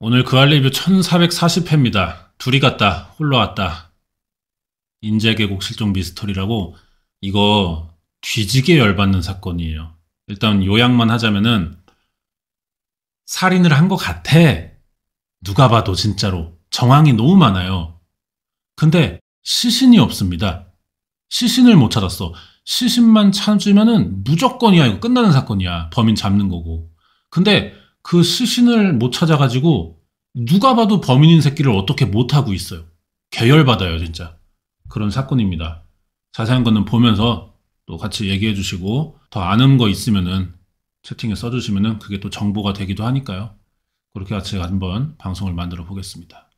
오늘 그할 리뷰 1440회입니다. 둘이 갔다, 홀로 왔다. 인제계곡 실종 미스터리라고 이거 뒤지게 열받는 사건이에요. 일단 요약만 하자면은 살인을 한 것 같아. 누가 봐도 진짜로. 정황이 너무 많아요. 근데 시신이 없습니다. 시신을 못 찾았어. 시신만 찾으면은 무조건이야. 이거 끝나는 사건이야. 범인 잡는 거고. 근데 그 시신을 못 찾아가지고 누가 봐도 범인인 새끼를 어떻게 못하고 있어요. 계열받아요, 진짜. 그런 사건입니다. 자세한 거는 보면서 또 같이 얘기해 주시고 더 아는 거 있으면은 채팅에 써주시면은 그게 또 정보가 되기도 하니까요. 그렇게 같이 한번 방송을 만들어 보겠습니다.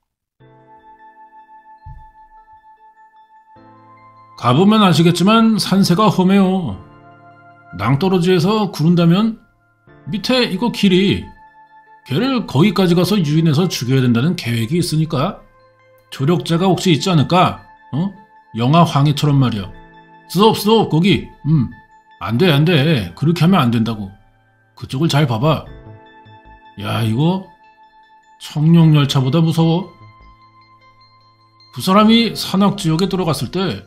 가보면 아시겠지만 산세가 험해요. 낭떠러지에서 구른다면 밑에 이거 길이 걔를 거기까지 가서 유인해서 죽여야 된다는 계획이 있으니까 조력자가 혹시 있지 않을까? 영화 황해처럼 말이야. 스톱 거기. 안 돼. 그렇게 하면 안 된다고. 그쪽을 잘 봐봐. 야 이거 청룡열차보다 무서워. 그 사람이 산악지역에 들어갔을 때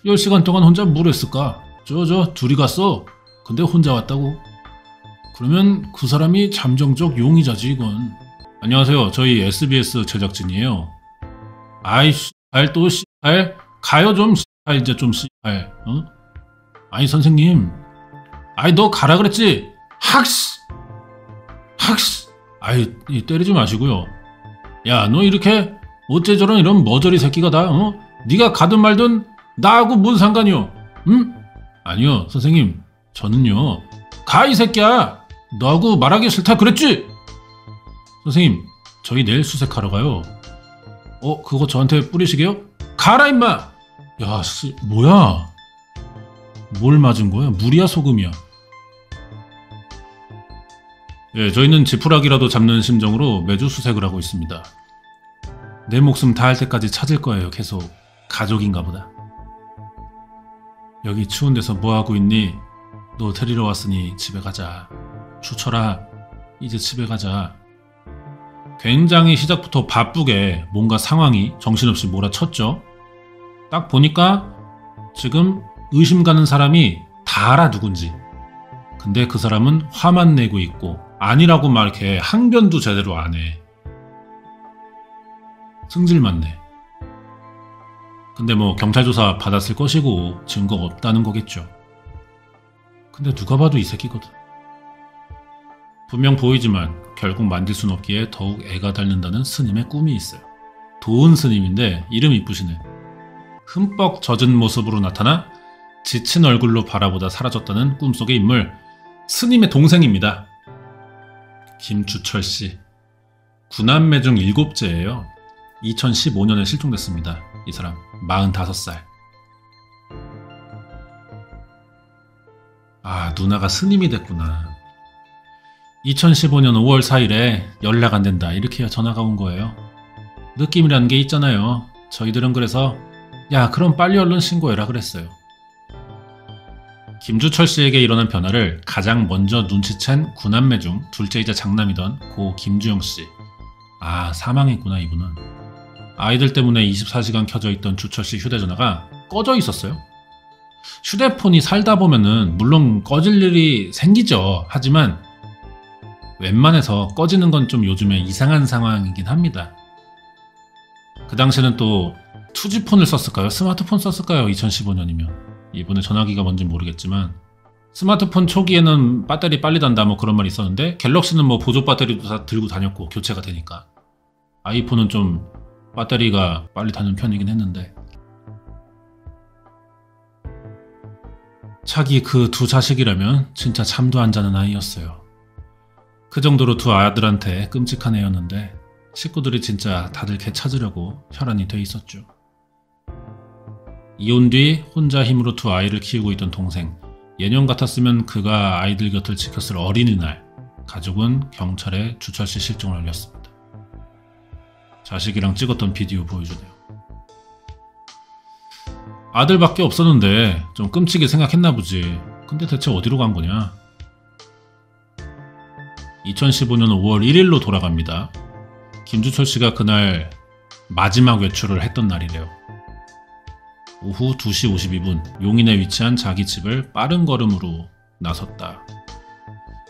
10시간 동안 혼자 뭘 했을까? 저 둘이 갔어. 근데 혼자 왔다고. 그러면 그 사람이 잠정적 용의자지 이건. 안녕하세요. 저희 SBS 제작진이에요. 아이 씨발 또 씨발 가요 좀 씨발 이제 좀 씨발 아니 선생님 아이 너 가라 그랬지. 학씨 아이 때리지 마시고요. 야 너 이렇게 어째 저런 이런 머저리 새끼가 다 네가 가든 말든 나하고 뭔 상관이요. 응? 아니요 선생님 저는요 가 이 새끼야. 너하고 말하기 싫다 그랬지? 선생님 저희 내일 수색하러 가요. 그거 저한테 뿌리시게요? 가라 임마. 야 씨 뭐야. 뭘 맞은 거야? 물이야 소금이야? 예, 저희는 지푸라기라도 잡는 심정으로 매주 수색을 하고 있습니다. 내 목숨 다할 때까지 찾을 거예요. 계속. 가족인가 보다. 여기 추운 데서 뭐하고 있니? 너 데리러 왔으니 집에 가자. 추철아 이제 집에 가자. 굉장히 시작부터 바쁘게 뭔가 상황이 정신없이 몰아쳤죠. 딱 보니까 지금 의심 가는 사람이 다 알아 누군지. 근데 그 사람은 화만 내고 있고 아니라고 막 이렇게 항변도 제대로 안 해. 승질만 내. 근데 뭐 경찰 조사 받았을 것이고 증거가 없다는 거겠죠. 근데 누가 봐도 이 새끼거든. 분명 보이지만 결국 만질 순 없기에 더욱 애가 닳는다는 스님의 꿈이 있어요. 도은 스님인데 이름 이쁘시네. 흠뻑 젖은 모습으로 나타나 지친 얼굴로 바라보다 사라졌다는 꿈속의 인물 스님의 동생입니다. 김주철씨. 9남매 중 7째예요. 2015년에 실종됐습니다. 이 사람 45살. 아 누나가 스님이 됐구나. 2015년 5월 4일에 연락 안 된다 이렇게 전화가 온 거예요. 느낌이라는 게 있잖아요. 저희들은 그래서 야 그럼 빨리 얼른 신고해라 그랬어요. 김주철 씨에게 일어난 변화를 가장 먼저 눈치챈 9남매 중 둘째이자 장남이던 고 김주영 씨. 아 사망했구나 이분은. 아이들 때문에 24시간 켜져 있던 주철 씨 휴대전화가 꺼져 있었어요. 휴대폰이 살다 보면은 물론 꺼질 일이 생기죠. 하지만 웬만해서 꺼지는 건 좀 요즘에 이상한 상황이긴 합니다. 그 당시에는 또 투지폰을 썼을까요? 스마트폰 썼을까요? 2015년이면. 이번에 전화기가 뭔지 모르겠지만 스마트폰 초기에는 배터리 빨리 단다 뭐 그런 말이 있었는데 갤럭시는 뭐 보조 배터리도 다 들고 다녔고 교체가 되니까. 아이폰은 좀 배터리가 빨리 닿는 편이긴 했는데 자기 그 두 자식이라면 진짜 잠도 안 자는 아이였어요. 그 정도로 두 아들한테 끔찍한 애였는데 식구들이 진짜 다들 걔 찾으려고 혈안이 돼 있었죠. 이혼 뒤 혼자 힘으로 두 아이를 키우고 있던 동생. 예년 같았으면 그가 아이들 곁을 지켰을 어린이날 가족은 경찰에 주철씨 실종을 알렸습니다. 자식이랑 찍었던 비디오 보여주네요. 아들밖에 없었는데 좀 끔찍이 생각했나 보지. 근데 대체 어디로 간 거냐. 2015년 5월 1일로 돌아갑니다. 김주철 씨가 그날 마지막 외출을 했던 날이래요. 오후 2시 52분 용인에 위치한 자기 집을 빠른 걸음으로 나섰다.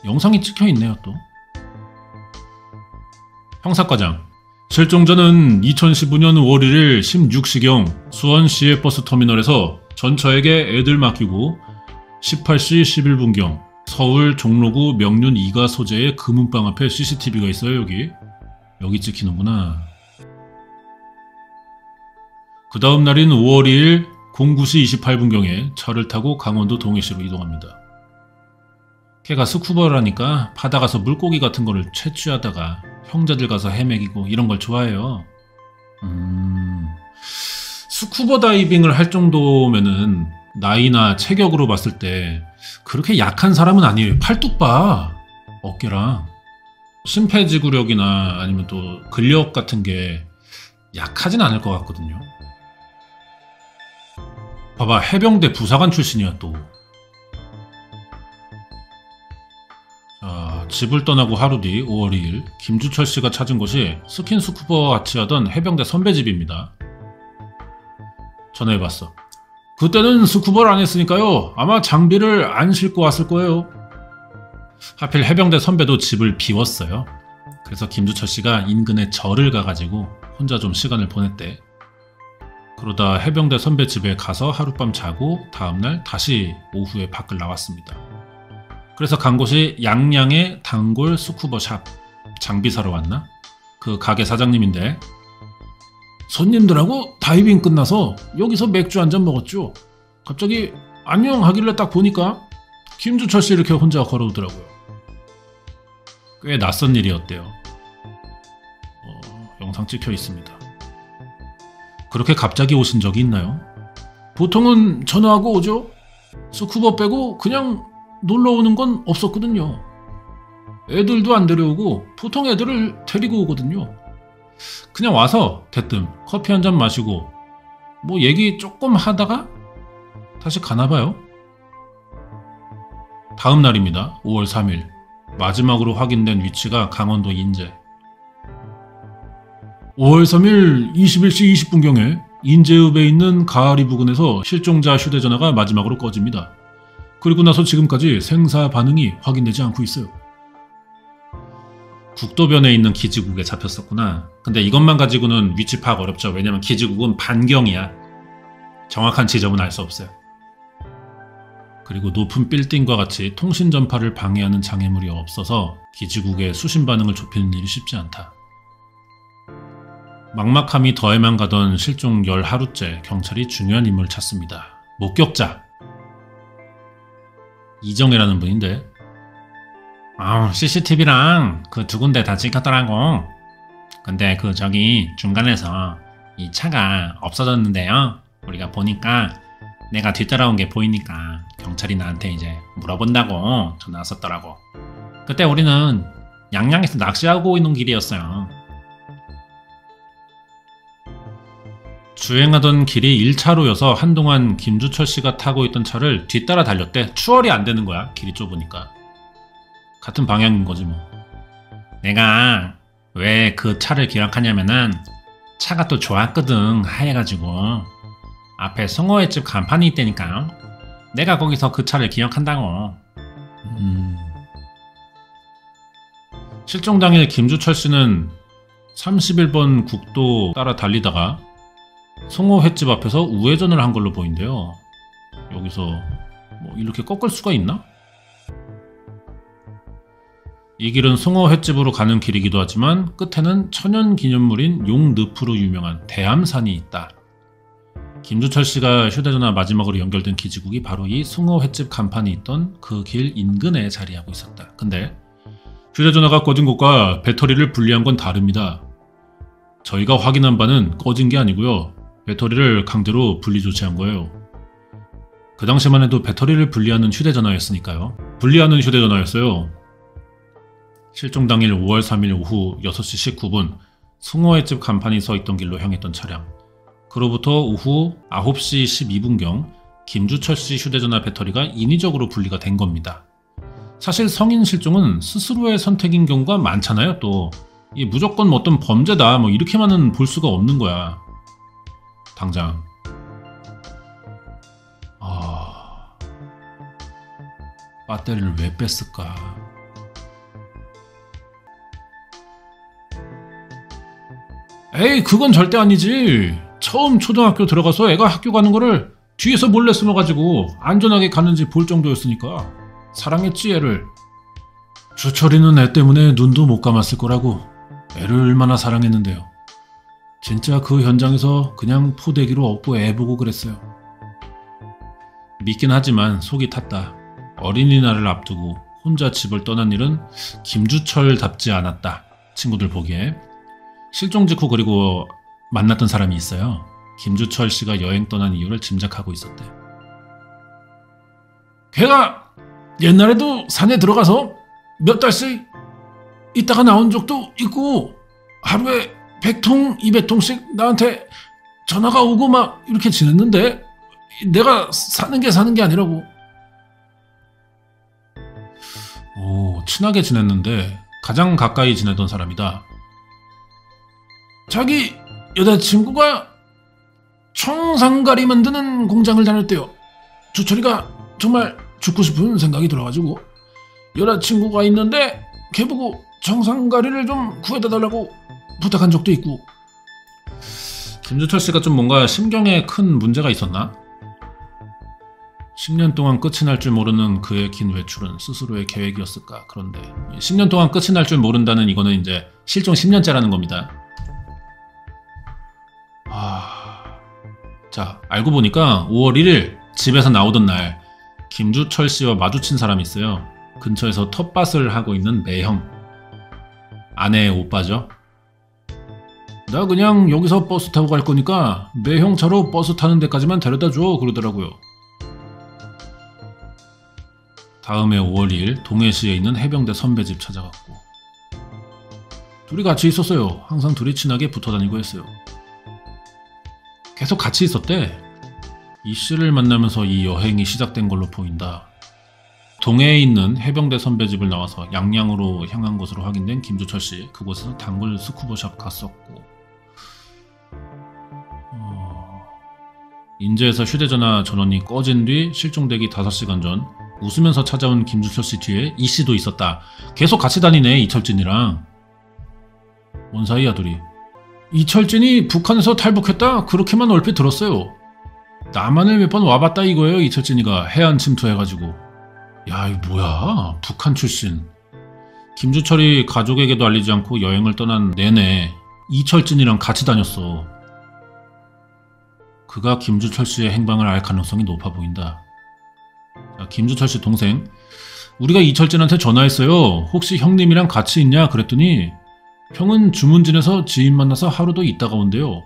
영상이 찍혀 있네요 또. 형사과장. 실종자는 2015년 5월 1일 16시경 수원시의 버스터미널에서 전처에게 애들 맡기고 18시 11분경 서울 종로구 명륜 2가 소재의 금은방 앞에 CCTV가 있어요. 여기 찍히는구나. 그 다음 날인 5월 2일 09시 28분경에 차를 타고 강원도 동해시로 이동합니다. 걔가 스쿠버를 하니까 바다 가서 물고기 같은 거를 채취하다가 형제들 가서 헤매기고 이런 걸 좋아해요. 스쿠버 다이빙을 할 정도면은 나이나 체격으로 봤을 때 그렇게 약한 사람은 아니에요. 팔뚝 어깨랑 심폐지구력이나 아니면 또 근력 같은 게 약하진 않을 것 같거든요. 봐봐, 해병대 부사관 출신이야 또. 자, 집을 떠나고 하루 뒤 5월 2일 김주철 씨가 찾은 곳이 스킨스쿠버 같이 하던 해병대 선배 집입니다. 전화해봤어. 그때는 스쿠버를 안 했으니까요. 아마 장비를 안 싣고 왔을 거예요. 하필 해병대 선배도 집을 비웠어요. 그래서 김주철 씨가 인근에 절을 가가지고 혼자 좀 시간을 보냈대. 그러다 해병대 선배 집에 가서 하룻밤 자고 다음날 다시 오후에 밖을 나왔습니다. 그래서 간 곳이 양양의 단골 스쿠버 샵. 장비 사러 왔나? 그 가게 사장님인데 손님들하고 다이빙 끝나서 여기서 맥주 한잔 먹었죠. 갑자기 안녕 하길래 딱 보니까 김주철 씨 이렇게 혼자 걸어오더라고요. 꽤 낯선 일이었대요. 영상 찍혀 있습니다. 그렇게 갑자기 오신 적이 있나요? 보통은 전화하고 오죠. 스쿠버 빼고 그냥 놀러 오는 건 없었거든요. 애들도 안 데려오고 보통 애들을 데리고 오거든요. 그냥 와서 대뜸 커피 한잔 마시고 뭐 얘기 조금 하다가 다시 가나봐요. 다음 날입니다. 5월 3일 마지막으로 확인된 위치가 강원도 인제. 5월 3일 21시 20분경에 인제읍에 있는 가아리 부근에서 실종자 휴대전화가 마지막으로 꺼집니다. 그리고 나서 지금까지 생사 반응이 확인되지 않고 있어요. 국도변에 있는 기지국에 잡혔었구나. 근데 이것만 가지고는 위치 파악 어렵죠. 왜냐면 기지국은 반경이야. 정확한 지점은 알 수 없어요. 그리고 높은 빌딩과 같이 통신 전파를 방해하는 장애물이 없어서 기지국의 수신 반응을 좁히는 일이 쉽지 않다. 막막함이 더해만 가던 실종 10하루째 경찰이 중요한 인물을 찾습니다. 목격자 이정혜라는 분인데 CCTV랑 그 두 군데 다 찍혔더라고. 근데 그 저기 중간에서 이 차가 없어졌는데요. 우리가 보니까 내가 뒤따라온 게 보이니까 경찰이 나한테 이제 물어본다고 전화 왔었더라고. 그때 우리는 양양에서 낚시하고 있는 길이었어요. 주행하던 길이 1차로여서 한동안 김주철 씨가 타고 있던 차를 뒤따라 달렸대. 추월이 안 되는 거야. 길이 좁으니까. 같은 방향인 거지 뭐. 내가 왜 그 차를 기억하냐면은 차가 또 좋았거든. 하얘가지고 앞에 송어회 집 간판이 있다니까. 내가 거기서 그 차를 기억한다고. 실종 당일 김주철 씨는 31번 국도 따라 달리다가 송어횟집 앞에서 우회전을 한 걸로 보인대요. 여기서 뭐 이렇게 꺾을 수가 있나? 이 길은 송어횟집으로 가는 길이기도 하지만 끝에는 천연기념물인 용늪으로 유명한 대암산이 있다. 김주철 씨가 휴대전화 마지막으로 연결된 기지국이 바로 이 송어횟집 간판이 있던 그 길 인근에 자리하고 있었다. 근데 휴대전화가 꺼진 곳과 배터리를 분리한 건 다릅니다. 저희가 확인한 바는 꺼진 게 아니고요. 배터리를 강제로 분리 조치한 거예요. 그 당시만 해도 배터리를 분리하는 휴대전화였으니까요. 분리하는 휴대전화였어요. 실종 당일 5월 3일 오후 6시 19분 송어회집 간판이 서 있던 길로 향했던 차량. 그로부터 오후 9시 12분경 김주철 씨 휴대전화 배터리가 인위적으로 분리가 된 겁니다. 사실 성인 실종은 스스로의 선택인 경우가 많잖아요. 또 이 무조건 뭐 어떤 범죄다 뭐 이렇게만은 볼 수가 없는 거야. 당장. 배터리를 왜 뺐을까? 에이, 그건 절대 아니지. 처음 초등학교 들어가서 애가 학교 가는 거를 뒤에서 몰래 숨어가지고 안전하게 가는지 볼 정도였으니까 사랑했지 애를. 주철이는 애 때문에 눈도 못 감았을 거라고. 애를 얼마나 사랑했는데요. 진짜 그 현장에서 그냥 포대기로 업고 애 보고 그랬어요. 믿긴 하지만 속이 탔다. 어린이날을 앞두고 혼자 집을 떠난 일은 김주철답지 않았다. 친구들 보기에. 실종 직후 그리고 만났던 사람이 있어요. 김주철 씨가 여행 떠난 이유를 짐작하고 있었대. 걔가 옛날에도 산에 들어가서 몇 달씩 있다가 나온 적도 있고 하루에 100통, 200통씩 나한테 전화가 오고 막 이렇게 지냈는데 내가 사는 게 아니라고. 오, 친하게 지냈는데 가장 가까이 지내던 사람이다. 자기 여자친구가 청상가리 만드는 공장을 다녔대요. 주철이가 정말 죽고 싶은 생각이 들어가지고 여자친구가 있는데 걔 보고 청상가리를 좀 구해다 달라고 부탁한 적도 있고. 김주철 씨가 좀 뭔가 심경에 큰 문제가 있었나? 10년 동안 끝이 날 줄 모르는 그의 긴 외출은 스스로의 계획이었을까? 그런데 10년 동안 끝이 날 줄 모른다는 이거는 이제 실종 10년째라는 겁니다. 자, 알고 보니까 5월 1일 집에서 나오던 날 김주철 씨와 마주친 사람이 있어요. 근처에서 텃밭을 하고 있는 매형. 아내의 오빠죠. 나 그냥 여기서 버스 타고 갈 거니까 매형 차로 버스 타는 데까지만 데려다 줘 그러더라고요. 다음해 5월 2일 동해시에 있는 해병대 선배 집 찾아갔고 둘이 같이 있었어요. 항상 둘이 친하게 붙어 다니고 했어요. 계속 같이 있었대. 이 씨를 만나면서 이 여행이 시작된 걸로 보인다. 동해에 있는 해병대 선배 집을 나와서 양양으로 향한 것으로 확인된 김주철 씨. 그곳에서 단골 스쿠버샵 갔었고 인제에서 휴대전화 전원이 꺼진 뒤 실종되기 5시간 전 웃으면서 찾아온 김주철 씨 뒤에 이 씨도 있었다. 계속 같이 다니네 이철진이랑. 뭔 사이야 둘이. 이철진이 북한에서 탈북했다? 그렇게만 얼핏 들었어요. 남한을 몇 번 와봤다 이거예요. 이철진이가 해안 침투해가지고. 야 이거 뭐야. 북한 출신. 김주철이 가족에게도 알리지 않고 여행을 떠난 내내 이철진이랑 같이 다녔어. 그가 김주철 씨의 행방을 알 가능성이 높아 보인다. 자, 김주철 씨 동생. 우리가 이철진한테 전화했어요. 혹시 형님이랑 같이 있냐 그랬더니 형은 주문진에서 지인 만나서 하루도 있다가 온대요.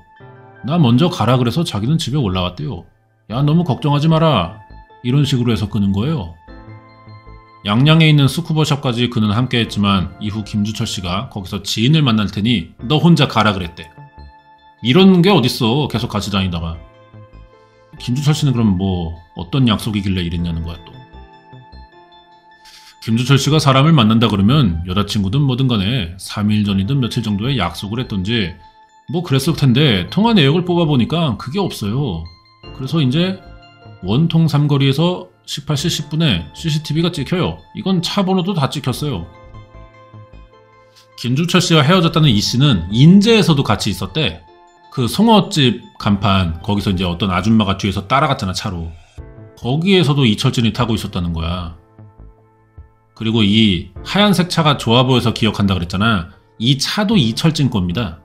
나 먼저 가라 그래서 자기는 집에 올라왔대요. 야 너무 걱정하지 마라. 이런 식으로 해서 끄는 거예요. 양양에 있는 스쿠버샵까지 그는 함께 했지만 이후 김주철 씨가 거기서 지인을 만날 테니 너 혼자 가라 그랬대. 이런 게 어딨어. 계속 같이 다니다가. 김주철 씨는 그럼 뭐 어떤 약속이길래 이랬냐는 거야 또. 김주철 씨가 사람을 만난다 그러면 여자친구든 뭐든 간에 3일 전이든 며칠 정도의 약속을 했던지 뭐 그랬을 텐데 통화 내역을 뽑아보니까 그게 없어요. 그래서 이제 원통 삼거리에서 18시 10분에 CCTV가 찍혀요. 이건 차 번호도 다 찍혔어요. 김주철 씨와 헤어졌다는 이 씨는 인제에서도 같이 있었대. 그 송어집 간판 거기서 이제 어떤 아줌마가 뒤에서 따라갔잖아 차로. 거기에서도 이철진이 타고 있었다는 거야. 그리고 이 하얀색 차가 좋아 보여서 기억한다 그랬잖아. 이 차도 이철진 겁니다.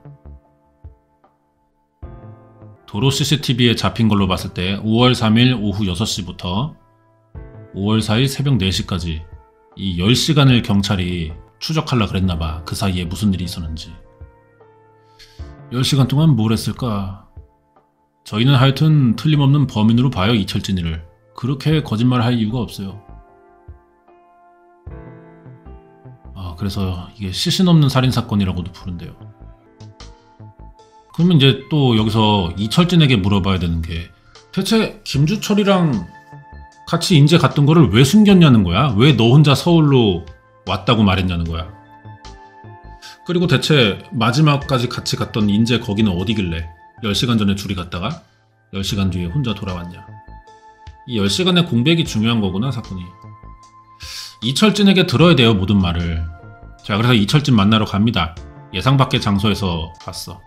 도로 CCTV에 잡힌 걸로 봤을 때 5월 3일 오후 6시부터 5월 4일 새벽 4시까지 이 10시간을 경찰이 추적하려고 그랬나봐. 그 사이에 무슨 일이 있었는지. 10시간 동안 뭘 했을까? 저희는 하여튼 틀림없는 범인으로 봐요. 이철진이를. 그렇게 거짓말할 이유가 없어요. 그래서 이게 시신 없는 살인사건이라고도 부른대요. 그러면 이제 또 여기서 이철진에게 물어봐야 되는 게 대체 김주철이랑 같이 인제 갔던 거를 왜 숨겼냐는 거야? 왜 너 혼자 서울로 왔다고 말했냐는 거야? 그리고 대체 마지막까지 같이 갔던 인제 거기는 어디길래 10시간 전에 둘이 갔다가 10시간 뒤에 혼자 돌아왔냐. 이 10시간의 공백이 중요한 거구나, 사건이. 이철진에게 들어야 돼요, 모든 말을. 자, 그래서 이철진 만나러 갑니다. 예상 밖의 장소에서 봤어.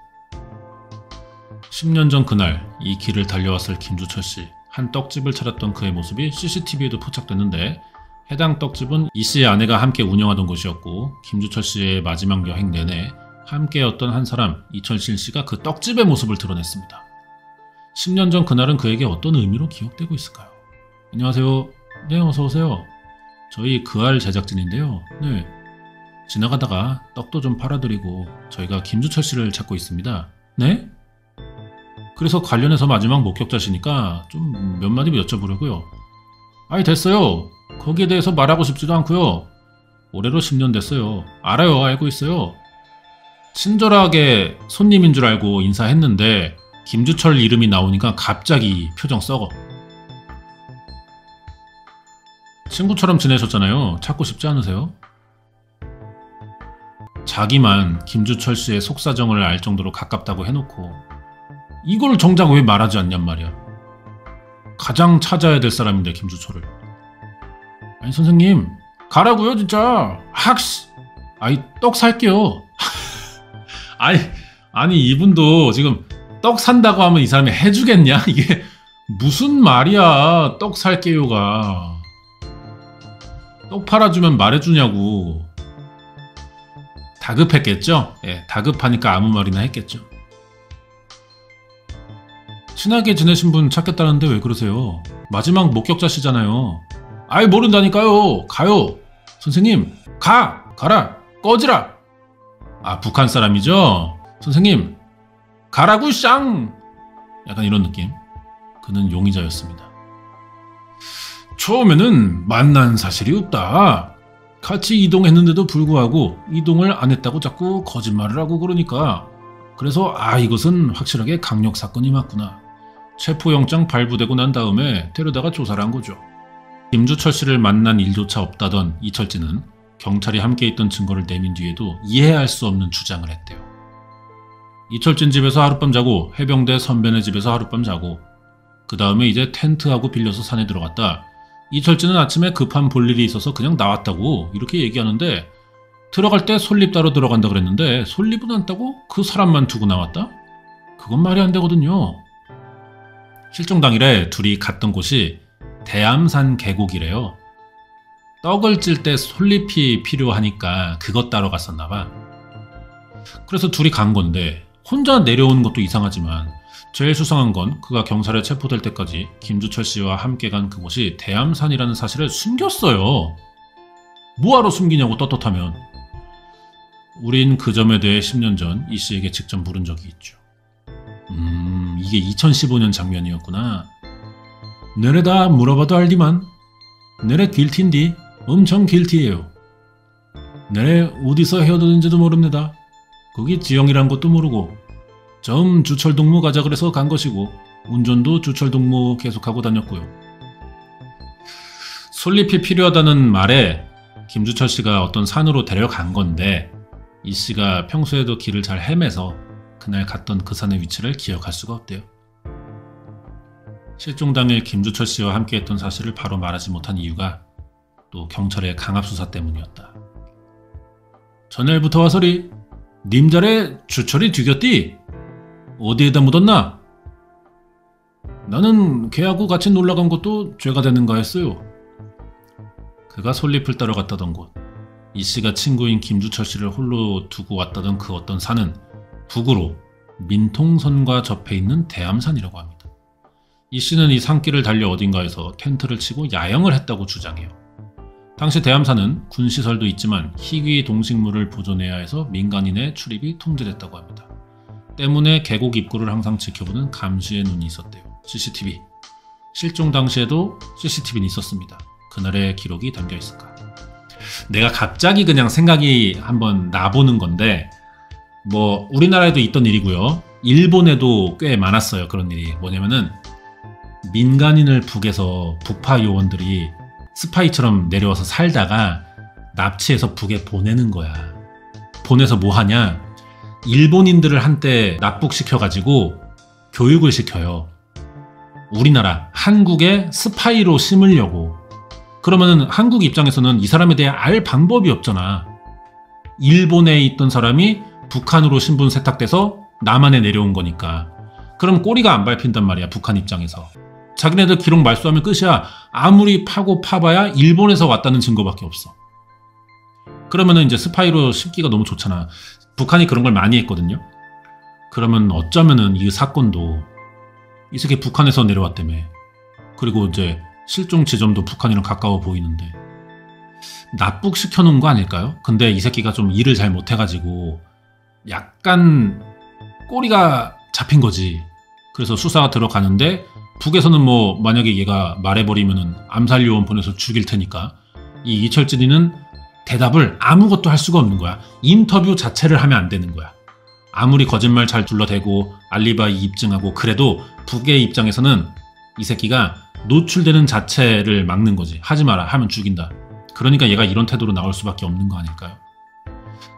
10년 전 그날 이 길을 달려왔을 김주철 씨. 한 떡집을 차렸던 그의 모습이 CCTV에도 포착됐는데 해당 떡집은 이 씨의 아내가 함께 운영하던 곳이었고 김주철 씨의 마지막 여행 내내 함께였던 한 사람 이철진 씨가 그 떡집의 모습을 드러냈습니다. 10년 전 그날은 그에게 어떤 의미로 기억되고 있을까요? 안녕하세요. 네, 어서오세요. 저희 그알 제작진인데요. 네. 지나가다가 떡도 좀 팔아드리고 저희가 김주철 씨를 찾고 있습니다. 네? 그래서 관련해서 마지막 목격자시니까 좀 몇 마디 여쭤보려고요. 아이, 됐어요. 거기에 대해서 말하고 싶지도 않고요. 올해로 10년 됐어요. 알아요. 알고 있어요. 친절하게 손님인 줄 알고 인사했는데 김주철 이름이 나오니까 갑자기 표정 썩어. 친구처럼 지내셨잖아요. 찾고 싶지 않으세요? 자기만 김주철 씨의 속사정을 알 정도로 가깝다고 해놓고 이걸 정작 왜 말하지 않냔 말이야. 가장 찾아야 될 사람인데 김주철을. 아니 선생님 가라고요 진짜. 학씨. 아이 떡 살게요. 아니 이분도 지금 떡 산다고 하면 이 사람이 해주겠냐? 이게 무슨 말이야. 떡 살게요가. 떡 팔아주면 말해주냐고. 다급했겠죠? 예, 다급하니까 아무 말이나 했겠죠. 친하게 지내신 분 찾겠다는데 왜 그러세요? 마지막 목격자시잖아요. 아이 모른다니까요. 가요. 선생님 가라. 꺼지라. 아 북한 사람이죠? 선생님 가라고 쌍. 약간 이런 느낌. 그는 용의자였습니다. 처음에는 만난 사실이 없다. 같이 이동했는데도 불구하고 이동을 안 했다고 자꾸 거짓말을 하고 그러니까 그래서 이것은 확실하게 강력 사건이 맞구나. 체포영장 발부되고 난 다음에 데려다가 조사를 한 거죠. 김주철 씨를 만난 일조차 없다던 이철진은 경찰이 함께 있던 증거를 내민 뒤에도 이해할 수 없는 주장을 했대요. 이철진 집에서 하룻밤 자고 해병대 선배네 집에서 하룻밤 자고 그 다음에 이제 텐트하고 빌려서 산에 들어갔다. 이철진은 아침에 급한 볼일이 있어서 그냥 나왔다고 이렇게 얘기하는데 들어갈 때 솔잎 따러 들어간다 그랬는데 솔잎은 안 따고 그 사람만 두고 나왔다? 그건 말이 안 되거든요. 실종 당일에 둘이 갔던 곳이 대암산 계곡이래요. 떡을 찔 때 솔잎이 필요하니까 그것 따러 갔었나 봐. 그래서 둘이 간 건데 혼자 내려오는 것도 이상하지만 제일 수상한 건 그가 경찰에 체포될 때까지 김주철 씨와 함께 간 그곳이 대암산이라는 사실을 숨겼어요. 뭐하러 숨기냐고 떳떳하면. 우린 그 점에 대해 10년 전 이 씨에게 직접 물은 적이 있죠. 이게 2015년 장면이었구나. 내래다 물어봐도 알디만 내래 길티인디 엄청 길티예요. 내래 어디서 헤어졌는지도 모릅니다. 거기 지영이란 것도 모르고 좀 주철동무 가자 그래서 간 것이고 운전도 주철동무 계속하고 다녔고요. 솔잎이 필요하다는 말에 김주철 씨가 어떤 산으로 데려간 건데 이 씨가 평소에도 길을 잘 헤매서 그날 갔던 그 산의 위치를 기억할 수가 없대요. 실종 당일 김주철 씨와 함께했던 사실을 바로 말하지 못한 이유가 또 경찰의 강압수사 때문이었다. 전날부터 와서리 님 자리에 주철이 뒤겼디? 어디에다 묻었나? 나는 걔하고 같이 놀러간 것도 죄가 되는가 했어요. 그가 솔잎을 따러 갔다던 곳, 이 씨가 친구인 김주철 씨를 홀로 두고 왔다던 그 어떤 산은 북으로 민통선과 접해 있는 대암산이라고 합니다. 이 씨는 이 산길을 달려 어딘가에서 텐트를 치고 야영을 했다고 주장해요. 당시 대암산은 군시설도 있지만 희귀 동식물을 보존해야 해서 민간인의 출입이 통제됐다고 합니다. 때문에 계곡 입구를 항상 지켜보는 감시의 눈이 있었대요. CCTV. 실종 당시에도 CCTV는 있었습니다. 그날의 기록이 담겨 있을까? 내가 갑자기 그냥 생각이 한번 나보는 건데 뭐 우리나라에도 있던 일이고요. 일본에도 꽤 많았어요. 그런 일이. 뭐냐면은 민간인을 북에서 북파 요원들이 스파이처럼 내려와서 살다가 납치해서 북에 보내는 거야. 보내서 뭐 하냐? 일본인들을 한때 납북시켜가지고 교육을 시켜요. 우리나라, 한국에 스파이로 심으려고. 그러면은 한국 입장에서는 이 사람에 대해 알 방법이 없잖아. 일본에 있던 사람이 북한으로 신분 세탁돼서 남한에 내려온 거니까. 그럼 꼬리가 안 밟힌단 말이야, 북한 입장에서. 자기네들 기록 말소하면 끝이야. 아무리 파고 파봐야 일본에서 왔다는 증거밖에 없어. 그러면은 이제 스파이로 심기가 너무 좋잖아. 북한이 그런 걸 많이 했거든요. 그러면 어쩌면은 이 사건도 이 새끼 북한에서 내려왔다며. 그리고 이제 실종 지점도 북한이랑 가까워 보이는데 납북시켜 놓은 거 아닐까요? 근데 이 새끼가 좀 일을 잘 못해가지고 약간 꼬리가 잡힌 거지. 그래서 수사가 들어가는데 북에서는 뭐 만약에 얘가 말해버리면은 암살 요원 보내서 죽일 테니까 이 이철진이는 대답을 아무것도 할 수가 없는 거야. 인터뷰 자체를 하면 안 되는 거야. 아무리 거짓말 잘 둘러대고 알리바이 입증하고 그래도 북의 입장에서는 이 새끼가 노출되는 자체를 막는 거지. 하지 마라 하면 죽인다. 그러니까 얘가 이런 태도로 나올 수밖에 없는 거 아닐까요?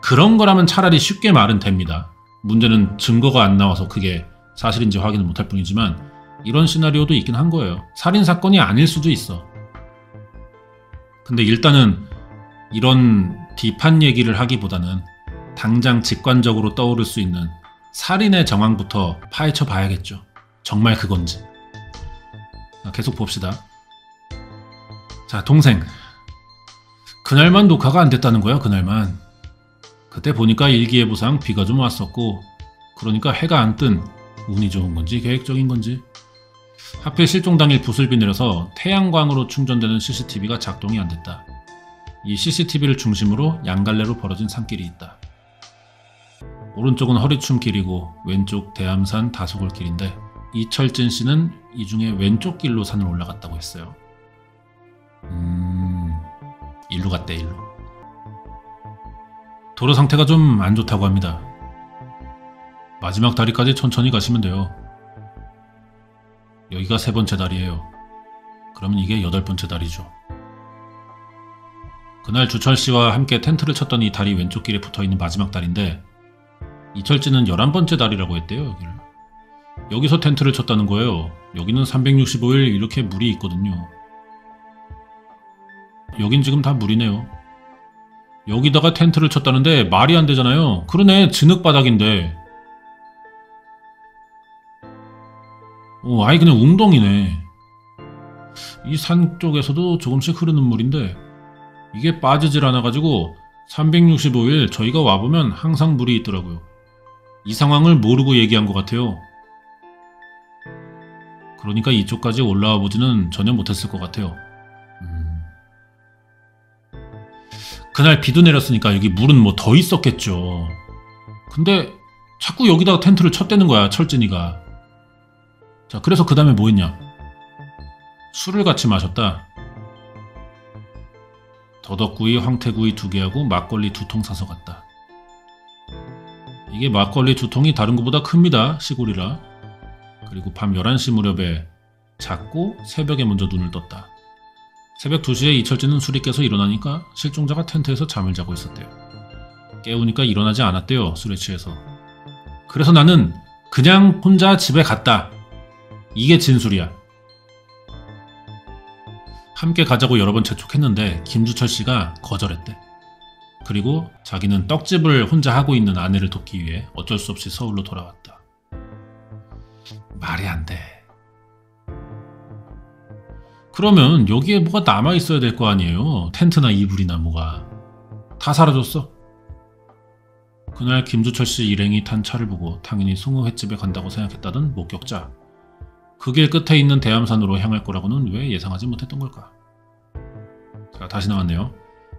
그런 거라면 차라리 쉽게 말은 됩니다. 문제는 증거가 안 나와서 그게 사실인지 확인을 못할 뿐이지만 이런 시나리오도 있긴 한 거예요. 살인사건이 아닐 수도 있어. 근데 일단은 이런 딥한 얘기를 하기보다는 당장 직관적으로 떠오를 수 있는 살인의 정황부터 파헤쳐 봐야겠죠. 정말 그건지. 계속 봅시다. 자, 동생. 그날만 녹화가 안 됐다는 거야, 그날만. 그때 보니까 일기예보상 비가 좀 왔었고 그러니까 해가 안 뜬 운이 좋은 건지 계획적인 건지 하필 실종 당일 부슬비 내려서 태양광으로 충전되는 CCTV가 작동이 안 됐다. 이 CCTV를 중심으로 양갈래로 벌어진 산길이 있다. 오른쪽은 허리춤길이고 왼쪽 대암산 다소골길인데 이철진 씨는 이 중에 왼쪽 길로 산을 올라갔다고 했어요. 일로 갔대, 일로. 도로 상태가 좀 안 좋다고 합니다. 마지막 다리까지 천천히 가시면 돼요. 여기가 3번째 다리예요. 그러면 이게 8번째 다리죠. 그날 주철 씨와 함께 텐트를 쳤던 이 다리 왼쪽 길에 붙어있는 마지막 다리인데 이철진은 11번째 다리라고 했대요. 여기를. 여기서 텐트를 쳤다는 거예요. 여기는 365일 이렇게 물이 있거든요. 여긴 지금 다 물이네요. 여기다가 텐트를 쳤다는데 말이 안 되잖아요. 그러네, 진흙바닥인데. 아예 그냥 웅덩이네. 이 산 쪽에서도 조금씩 흐르는 물인데 이게 빠지질 않아가지고 365일 저희가 와보면 항상 물이 있더라고요. 이 상황을 모르고 얘기한 것 같아요. 그러니까 이쪽까지 올라와 보지는 전혀 못했을 것 같아요. 그날 비도 내렸으니까 여기 물은 뭐 더 있었겠죠. 근데 자꾸 여기다가 텐트를 쳤대는 거야, 철진이가. 자, 그래서 그 다음에 뭐 했냐? 술을 같이 마셨다. 더덕구이, 황태구이 2개하고 막걸리 2통 사서 갔다. 이게 막걸리 2통이 다른 것보다 큽니다, 시골이라. 그리고 밤 11시 무렵에 잤고 새벽에 먼저 눈을 떴다. 새벽 2시에 이철진은 술이 깨서 일어나니까 실종자가 텐트에서 잠을 자고 있었대요. 깨우니까 일어나지 않았대요, 술에 취해서. 그래서 나는 그냥 혼자 집에 갔다. 이게 진술이야. 함께 가자고 여러 번 재촉했는데 김주철 씨가 거절했대. 그리고 자기는 떡집을 혼자 하고 있는 아내를 돕기 위해 어쩔 수 없이 서울로 돌아왔다. 말이 안 돼. 그러면 여기에 뭐가 남아있어야 될 거 아니에요. 텐트나 이불이나 뭐가. 다 사라졌어. 그날 김주철 씨 일행이 탄 차를 보고 당연히 송어 횟집에 간다고 생각했다던 목격자. 그 길 끝에 있는 대암산으로 향할 거라고는 왜 예상하지 못했던 걸까? 자, 다시 나왔네요.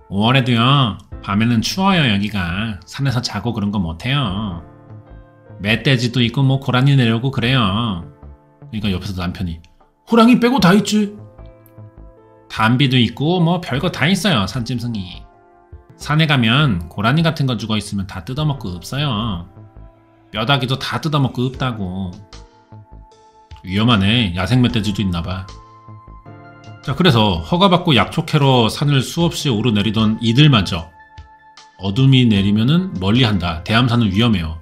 5월에도요. 밤에는 추워요. 여기가. 산에서 자고 그런 거 못해요. 멧돼지도 있고 뭐 고라니 내려오고 그래요. 그러니까 옆에서 남편이 호랑이 빼고 다 있지. 담비도 있고 뭐 별거 다 있어요. 산짐승이. 산에 가면 고라니 같은 거 죽어있으면 다 뜯어먹고 없어요. 뼈다귀도 다 뜯어먹고 없다고. 위험하네. 야생 멧돼지도 있나봐. 자, 그래서 허가받고 약초캐러 산을 수없이 오르내리던 이들마저 어둠이 내리면은 멀리한다. 대암산은 위험해요.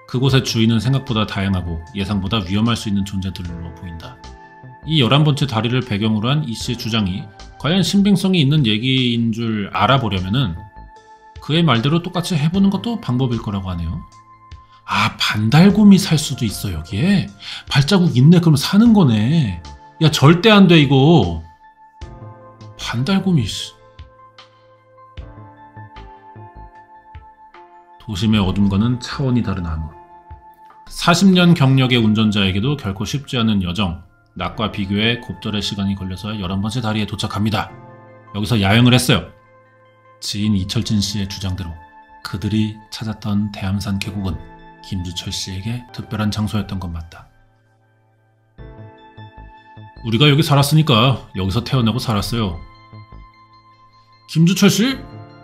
그곳의 주인은 생각보다 다양하고 예상보다 위험할 수 있는 존재들로 보인다. 이 11번째 다리를 배경으로 한 이씨의 주장이 과연 신빙성이 있는 얘기인 줄 알아보려면은 그의 말대로 똑같이 해보는 것도 방법일 거라고 하네요. 아, 반달곰이 살 수도 있어 여기에? 발자국 있네. 그럼 사는 거네. 야, 절대 안 돼 이거. 반달곰이. 도심의 어둠과는 차원이 다른 암흑. 40년 경력의 운전자에게도 결코 쉽지 않은 여정. 낮과 비교해 곱절의 시간이 걸려서 11번째 다리에 도착합니다. 여기서 야영을 했어요. 지인 이철진 씨의 주장대로 그들이 찾았던 대암산 계곡은 김주철 씨에게 특별한 장소였던 건 맞다. 우리가 여기 살았으니까 여기서 태어나고 살았어요. 김주철 씨?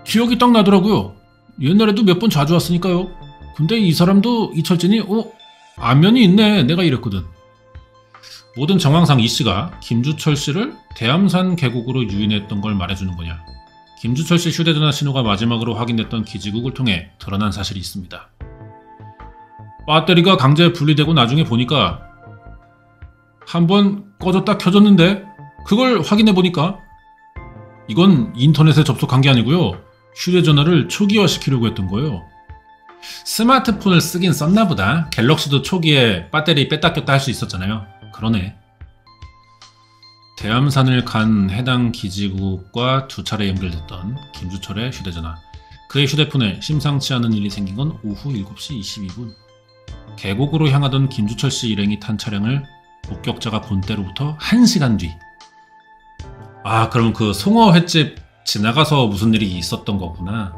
기억이 딱 나더라고요. 옛날에도 몇 번 자주 왔으니까요. 근데 이 사람도 이철진이 안면이 있네. 내가 이랬거든. 모든 정황상 이 씨가 김주철 씨를 대암산 계곡으로 유인했던 걸 말해주는 거냐. 김주철 씨 휴대전화 신호가 마지막으로 확인됐던 기지국을 통해 드러난 사실이 있습니다. 배터리가 강제 분리되고 나중에 보니까 한번 꺼졌다 켜졌는데 그걸 확인해 보니까 이건 인터넷에 접속한 게 아니고요. 휴대전화를 초기화시키려고 했던 거예요. 스마트폰을 쓰긴 썼나 보다. 갤럭시도 초기에 배터리 뺐다 꼈다 할 수 있었잖아요. 그러네. 대암산을 간 해당 기지국과 두 차례 연결됐던 김주철의 휴대전화. 그의 휴대폰에 심상치 않은 일이 생긴 건 오후 7시 22분. 계곡으로 향하던 김주철 씨 일행이 탄 차량을 목격자가 본 때로부터 1시간 뒤. 아, 그럼 그 송어 횟집 지나가서 무슨 일이 있었던 거구나.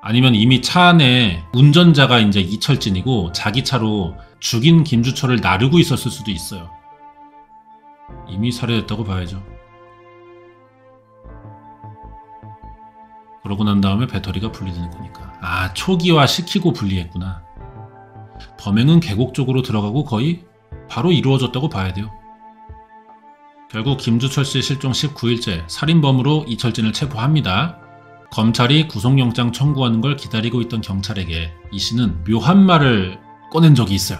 아니면 이미 차 안에 운전자가 이제 이철진이고 자기 차로 죽인 김주철을 나르고 있었을 수도 있어요. 이미 살해됐다고 봐야죠. 그러고 난 다음에 배터리가 분리되는 거니까. 아, 초기화 시키고 분리했구나. 범행은 계곡 쪽으로 들어가고 거의 바로 이루어졌다고 봐야 돼요. 결국 김주철 씨 실종 19일째 살인범으로 이철진을 체포합니다. 검찰이 구속영장 청구하는 걸 기다리고 있던 경찰에게 이 씨는 묘한 말을 꺼낸 적이 있어요.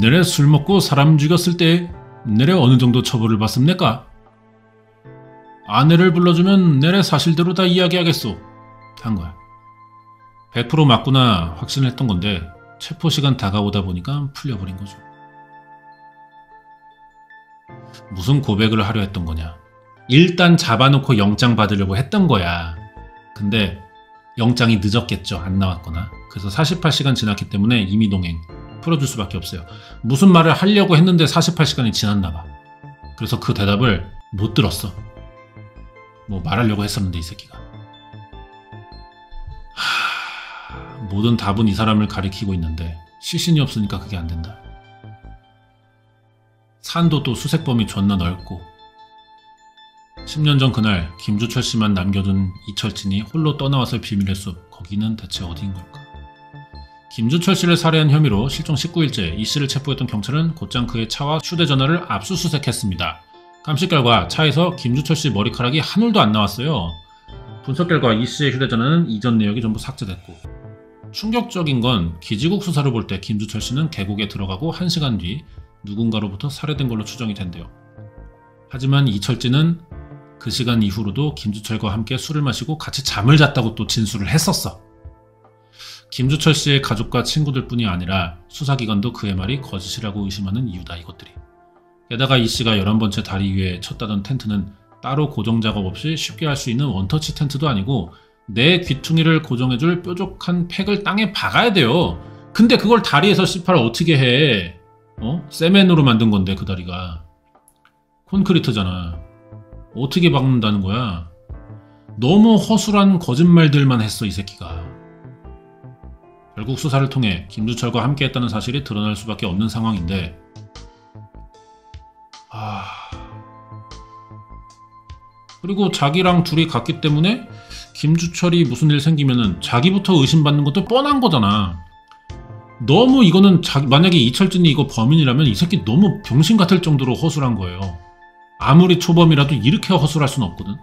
내래 술 먹고 사람 죽였을 때 내래 어느 정도 처벌을 받습니까? 아내를 불러주면 내래 사실대로 다 이야기하겠소. 한 거야. 100% 맞구나 확신했던 건데 체포시간 다가오다 보니까 풀려버린 거죠. 무슨 고백을 하려 했던 거냐. 일단 잡아놓고 영장 받으려고 했던 거야. 근데 영장이 늦었겠죠. 안 나왔거나. 그래서 48시간 지났기 때문에 임의동행 풀어줄 수밖에 없어요. 무슨 말을 하려고 했는데 48시간이 지났나 봐. 그래서 그 대답을 못 들었어. 뭐 말하려고 했었는데 이 새끼가. 모든 답은 이 사람을 가리키고 있는데 시신이 없으니까 그게 안 된다. 산도 또 수색범위 존나 넓고 10년 전 그날 김주철 씨만 남겨둔 이철진이 홀로 떠나왔을 비밀의 숲. 거기는 대체 어디인 걸까? 김주철 씨를 살해한 혐의로 실종 19일째 이 씨를 체포했던 경찰은 곧장 그의 차와 휴대전화를 압수수색했습니다. 감식 결과 차에서 김주철 씨 머리카락이 한 올도 안 나왔어요. 분석 결과 이 씨의 휴대전화는 이전 내역이 전부 삭제됐고, 충격적인 건 기지국 수사를 볼 때 김주철 씨는 계곡에 들어가고 1시간 뒤 누군가로부터 살해된 걸로 추정이 된대요. 하지만 이철진은 그 시간 이후로도 김주철과 함께 술을 마시고 같이 잠을 잤다고 또 진술을 했었어. 김주철 씨의 가족과 친구들 뿐이 아니라 수사기관도 그의 말이 거짓이라고 의심하는 이유다, 이것들이. 게다가 이 씨가 11번째 다리 위에 쳤다던 텐트는 따로 고정 작업 없이 쉽게 할 수 있는 원터치 텐트도 아니고 내 귀퉁이를 고정해줄 뾰족한 팩을 땅에 박아야 돼요. 근데 그걸 다리에서 씨발 어떻게 해? 세멘으로 만든 건데 그 다리가. 콘크리트잖아. 어떻게 박는다는 거야? 너무 허술한 거짓말들만 했어 이 새끼가. 결국 수사를 통해 김주철과 함께했다는 사실이 드러날 수밖에 없는 상황인데, 그리고 자기랑 둘이 갔기 때문에 김주철이 무슨 일 생기면은 자기부터 의심받는 것도 뻔한 거잖아. 너무 이거는 만약에 이철진이 이거 범인이라면 이 새끼 너무 병신 같을 정도로 허술한 거예요. 아무리 초범이라도 이렇게 허술할 수는 없거든.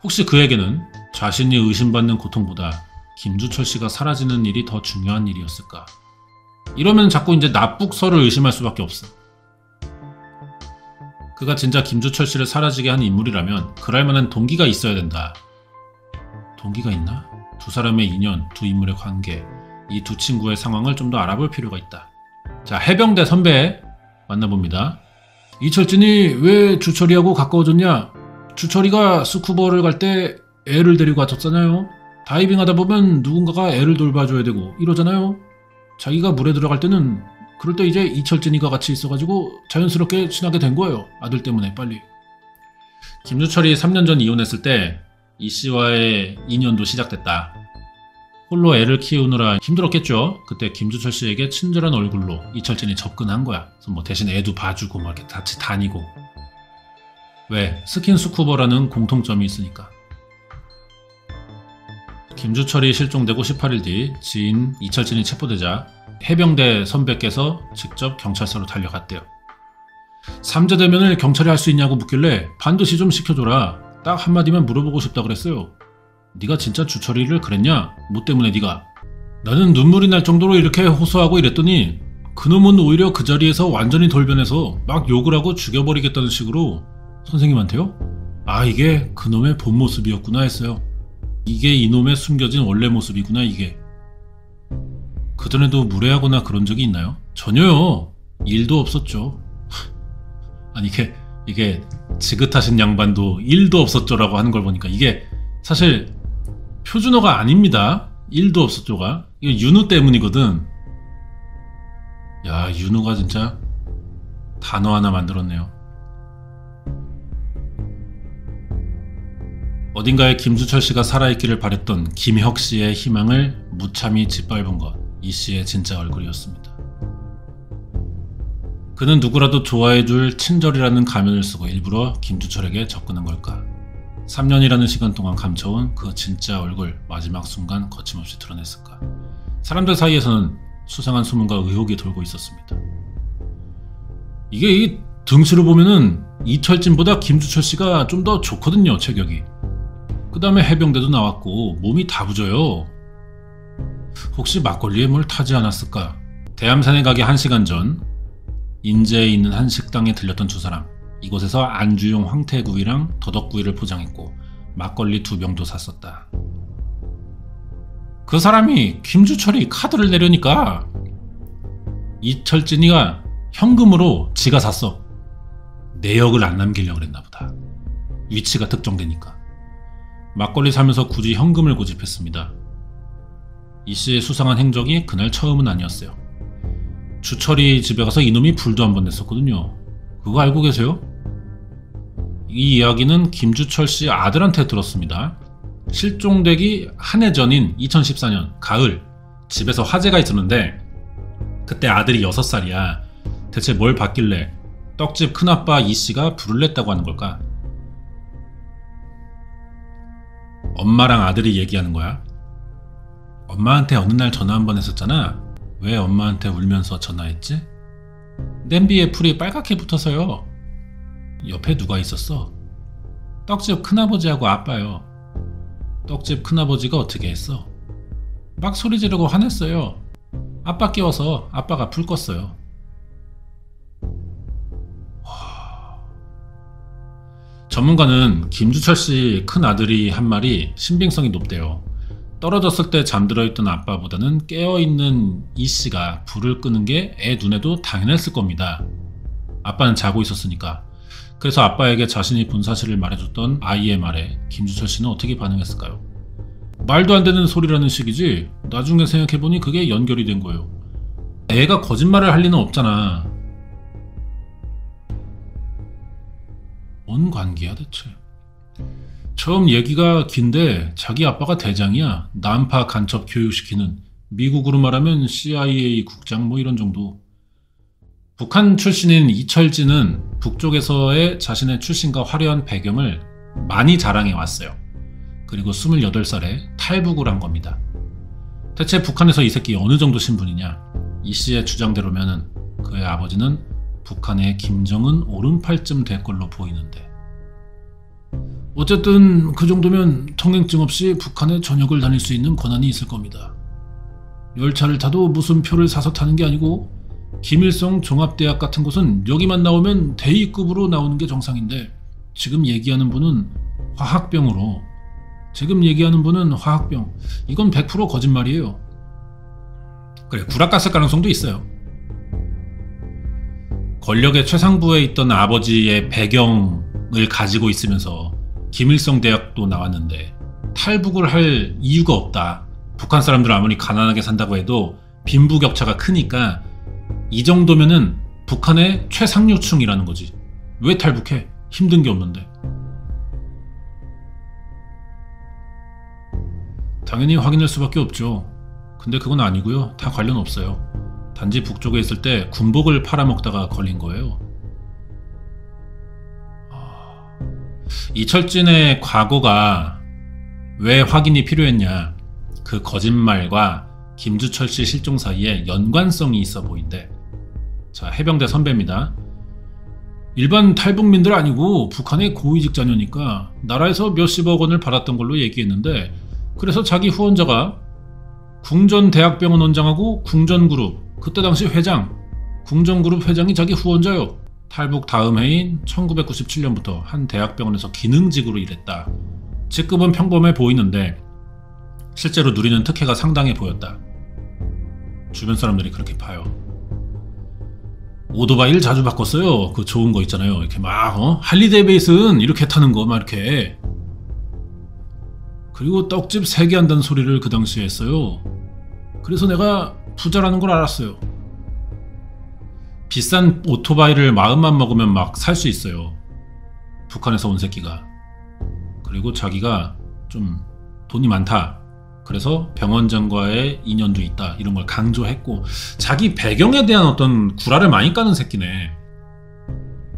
혹시 그에게는 자신이 의심받는 고통보다 김주철 씨가 사라지는 일이 더 중요한 일이었을까? 이러면 자꾸 이제 납북설을 의심할 수밖에 없어. 그가 진짜 김주철 씨를 사라지게 한 인물이라면 그럴 만한 동기가 있어야 된다. 동기가 있나? 두 사람의 인연, 두 인물의 관계, 이 두 친구의 상황을 좀 더 알아볼 필요가 있다. 자, 해병대 선배 만나봅니다. 이철진이 왜 주철이하고 가까워졌냐? 주철이가 스쿠버를 갈 때 애를 데리고 갔었잖아요. 다이빙 하다 보면 누군가가 애를 돌봐줘야 되고 이러잖아요. 자기가 물에 들어갈 때는 그럴 때 이제 이철진이가 같이 있어가지고 자연스럽게 친하게 된 거예요. 아들 때문에 빨리. 김주철이 3년 전 이혼했을 때 이 씨와의 인연도 시작됐다. 홀로 애를 키우느라 힘들었겠죠. 그때 김주철 씨에게 친절한 얼굴로 이철진이 접근한 거야. 그래서 뭐 대신 애도 봐주고 막 이렇게 같이 다니고. 왜? 스킨스쿠버라는 공통점이 있으니까. 김주철이 실종되고 18일 뒤 지인 이철진이 체포되자 해병대 선배께서 직접 경찰서로 달려갔대요. 삼자대면을 경찰이 할 수 있냐고 묻길래 반드시 좀 시켜줘라. 딱 한마디만 물어보고 싶다 그랬어요. 네가 진짜 주철이를 그랬냐? 뭐 때문에 네가? 나는 눈물이 날 정도로 이렇게 호소하고 이랬더니 그놈은 오히려 그 자리에서 완전히 돌변해서 막 욕을 하고 죽여버리겠다는 식으로 선생님한테요? 아, 이게 그놈의 본 모습이었구나 했어요. 이게 이놈의 숨겨진 원래 모습이구나 이게. 그전에도 무례하거나 그런 적이 있나요? 전혀요. 일도 없었죠. 아니 이게 지긋하신 양반도 일도 없었죠라고 하는 걸 보니까 이게 사실 표준어가 아닙니다. 일도 없었죠가. 이거 윤우 때문이거든. 야, 윤우가 진짜 단어 하나 만들었네요. 어딘가에 김주철 씨가 살아있기를 바랬던 김혁 씨의 희망을 무참히 짓밟은 것, 이 씨의 진짜 얼굴이었습니다. 그는 누구라도 좋아해줄 친절이라는 가면을 쓰고 일부러 김주철에게 접근한 걸까? 3년이라는 시간 동안 감춰온 그 진짜 얼굴, 마지막 순간 거침없이 드러냈을까? 사람들 사이에서는 수상한 소문과 의혹이 돌고 있었습니다. 이게 등치로 보면은 이철진보다 김주철 씨가 좀 더 좋거든요, 체격이. 그 다음에 해병대도 나왔고 몸이 다 부져요. 혹시 막걸리에 뭘 타지 않았을까? 대암산에 가기 1시간 전 인제에 있는 한 식당에 들렸던 두 사람. 이곳에서 안주용 황태구이랑 더덕구이를 포장했고 막걸리 2병도 샀었다. 그 사람이 김주철이 카드를 내려니까 이철진이가 현금으로 지가 샀어. 내역을 안 남기려고 그랬나 보다. 위치가 특정되니까. 막걸리 사면서 굳이 현금을 고집했습니다. 이 씨의 수상한 행적이 그날 처음은 아니었어요. 주철이 집에 가서 이놈이 불도 한 번 냈었거든요. 그거 알고 계세요? 이 이야기는 김주철 씨 아들한테 들었습니다. 실종되기 한 해 전인 2014년 가을 집에서 화재가 있었는데 그때 아들이 6살이야. 대체 뭘 봤길래 떡집 큰아빠 이 씨가 불을 냈다고 하는 걸까? 엄마랑 아들이 얘기하는 거야. 엄마한테 어느 날 전화 한 번 했었잖아. 왜 엄마한테 울면서 전화했지? 냄비에 불이 빨갛게 붙어서요. 옆에 누가 있었어? 떡집 큰아버지하고 아빠요. 떡집 큰아버지가 어떻게 했어? 막 소리 지르고 화냈어요. 아빠 깨워서 아빠가 불 껐어요. 전문가는 김주철 씨 큰아들이 한 말이 신빙성이 높대요. 떨어졌을 때 잠들어 있던 아빠보다는 깨어있는 이 씨가 불을 끄는 게 애 눈에도 당연했을 겁니다. 아빠는 자고 있었으니까. 그래서 아빠에게 자신이 본 사실을 말해줬던 아이의 말에 김주철 씨는 어떻게 반응했을까요? 말도 안 되는 소리라는 식이지 나중에 생각해보니 그게 연결이 된 거예요. 애가 거짓말을 할 리는 없잖아. 뭔 관계야 대체? 처음 얘기가 긴데 자기 아빠가 대장이야. 난파 간첩 교육시키는, 미국으로 말하면 CIA 국장 뭐 이런 정도. 북한 출신인 이철진은 북쪽에서의 자신의 출신과 화려한 배경을 많이 자랑해 왔어요. 그리고 28살에 탈북을 한 겁니다. 대체 북한에서 이 새끼 어느 정도 신분이냐? 이 씨의 주장대로면은 그의 아버지는 북한의 김정은 오른팔쯤 될 걸로 보이는데 어쨌든 그 정도면 통행증 없이 북한에 전역을 다닐 수 있는 권한이 있을 겁니다. 열차를 타도 무슨 표를 사서 타는 게 아니고 김일성 종합대학 같은 곳은 여기만 나오면 대위급으로 나오는 게 정상인데 지금 얘기하는 분은 화학병으로 이건 100% 거짓말이에요. 그래, 구락 갔을 가능성도 있어요. 권력의 최상부에 있던 아버지의 배경을 가지고 있으면서 김일성 대학도 나왔는데 탈북을 할 이유가 없다. 북한 사람들 아무리 가난하게 산다고 해도 빈부격차가 크니까 이 정도면은 북한의 최상류층이라는 거지. 왜 탈북해? 힘든 게 없는데. 당연히 확인할 수밖에 없죠. 근데 그건 아니고요. 다 관련 없어요. 단지 북쪽에 있을 때 군복을 팔아먹다가 걸린 거예요. 이철진의 과거가 왜 확인이 필요했냐. 그 거짓말과 김주철 씨 실종 사이에 연관성이 있어 보인대. 자, 해병대 선배입니다. 일반 탈북민들 아니고 북한의 고위직 자녀니까 나라에서 몇십억 원을 받았던 걸로 얘기했는데, 그래서 자기 후원자가 궁전대학병원 원장하고 궁전그룹, 그때 당시 회장, 궁전그룹 회장이 자기 후원자요. 탈북 다음 해인 1997년부터 한 대학병원에서 기능직으로 일했다. 직급은 평범해 보이는데 실제로 누리는 특혜가 상당해 보였다. 주변 사람들이 그렇게 봐요. 오토바이를 자주 바꿨어요. 그 좋은 거 있잖아요. 이렇게 막 할리 데이비슨 이렇게 타는 거 막 이렇게. 그리고 떡집 3개 한다는 소리를 그 당시에 했어요. 그래서 내가 부자라는 걸 알았어요. 비싼 오토바이를 마음만 먹으면 막 살 수 있어요. 북한에서 온 새끼가. 그리고 자기가 좀 돈이 많다. 그래서 병원장과의 인연도 있다. 이런 걸 강조했고, 자기 배경에 대한 어떤 구라를 많이 까는 새끼네.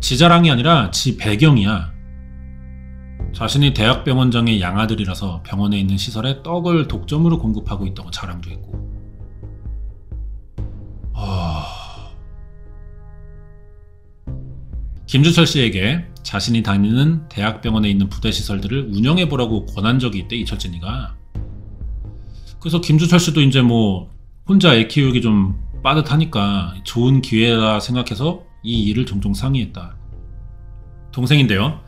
지 자랑이 아니라 지 배경이야. 자신이 대학병원장의 양아들이라서 병원에 있는 시설에 떡을 독점으로 공급하고 있다고 자랑도 했고. 김주철 씨에게 자신이 다니는 대학병원에 있는 부대시설들을 운영해보라고 권한 적이 있대, 이철진이가. 그래서 김주철 씨도 이제 뭐 혼자 애 키우기 좀 빠듯하니까 좋은 기회라 생각해서 이 일을 종종 상의했다. 동생인데요.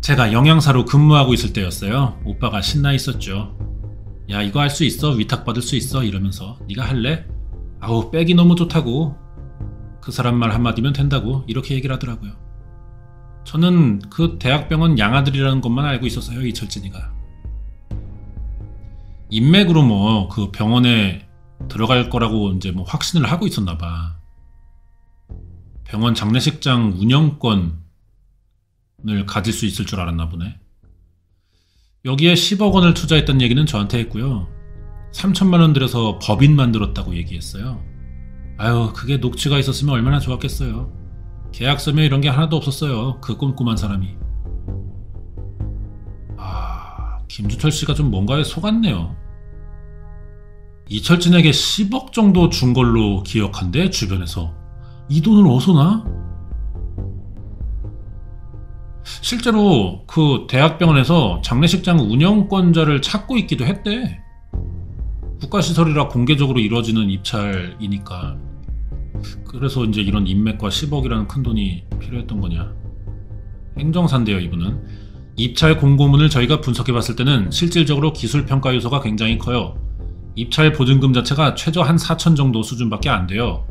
제가 영양사로 근무하고 있을 때였어요. 오빠가 신나 있었죠. 야, 이거 할 수 있어? 위탁받을 수 있어? 이러면서 네가 할래? 아우, 백이 너무 좋다고. 그 사람 말 한마디면 된다고. 이렇게 얘기를 하더라고요. 저는 그 대학병원 양아들이라는 것만 알고 있었어요. 이철진이가. 인맥으로 뭐 그 병원에 들어갈 거라고 이제 뭐 확신을 하고 있었나 봐. 병원 장례식장 운영권을 가질 수 있을 줄 알았나 보네. 여기에 10억 원을 투자했던 얘기는 저한테 했고요. 3천만 원 들여서 법인 만들었다고 얘기했어요. 아유, 그게 녹취가 있었으면 얼마나 좋았겠어요. 계약서면 이런 게 하나도 없었어요. 그 꼼꼼한 사람이. 김주철 씨가 좀 뭔가에 속았네요. 이철진에게 10억 정도 준 걸로 기억한대, 주변에서. 이 돈을 어디서 나? 실제로 그 대학병원에서 장례식장 운영권자를 찾고 있기도 했대. 국가시설이라 공개적으로 이루어지는 입찰이니까. 그래서 이제 이런 인맥과 10억이라는 큰 돈이 필요했던 거냐. 행정사인데요, 이분은. 입찰 공고문을 저희가 분석해봤을 때는 실질적으로 기술평가 요소가 굉장히 커요. 입찰 보증금 자체가 최저 한 4천 정도 수준밖에 안 돼요.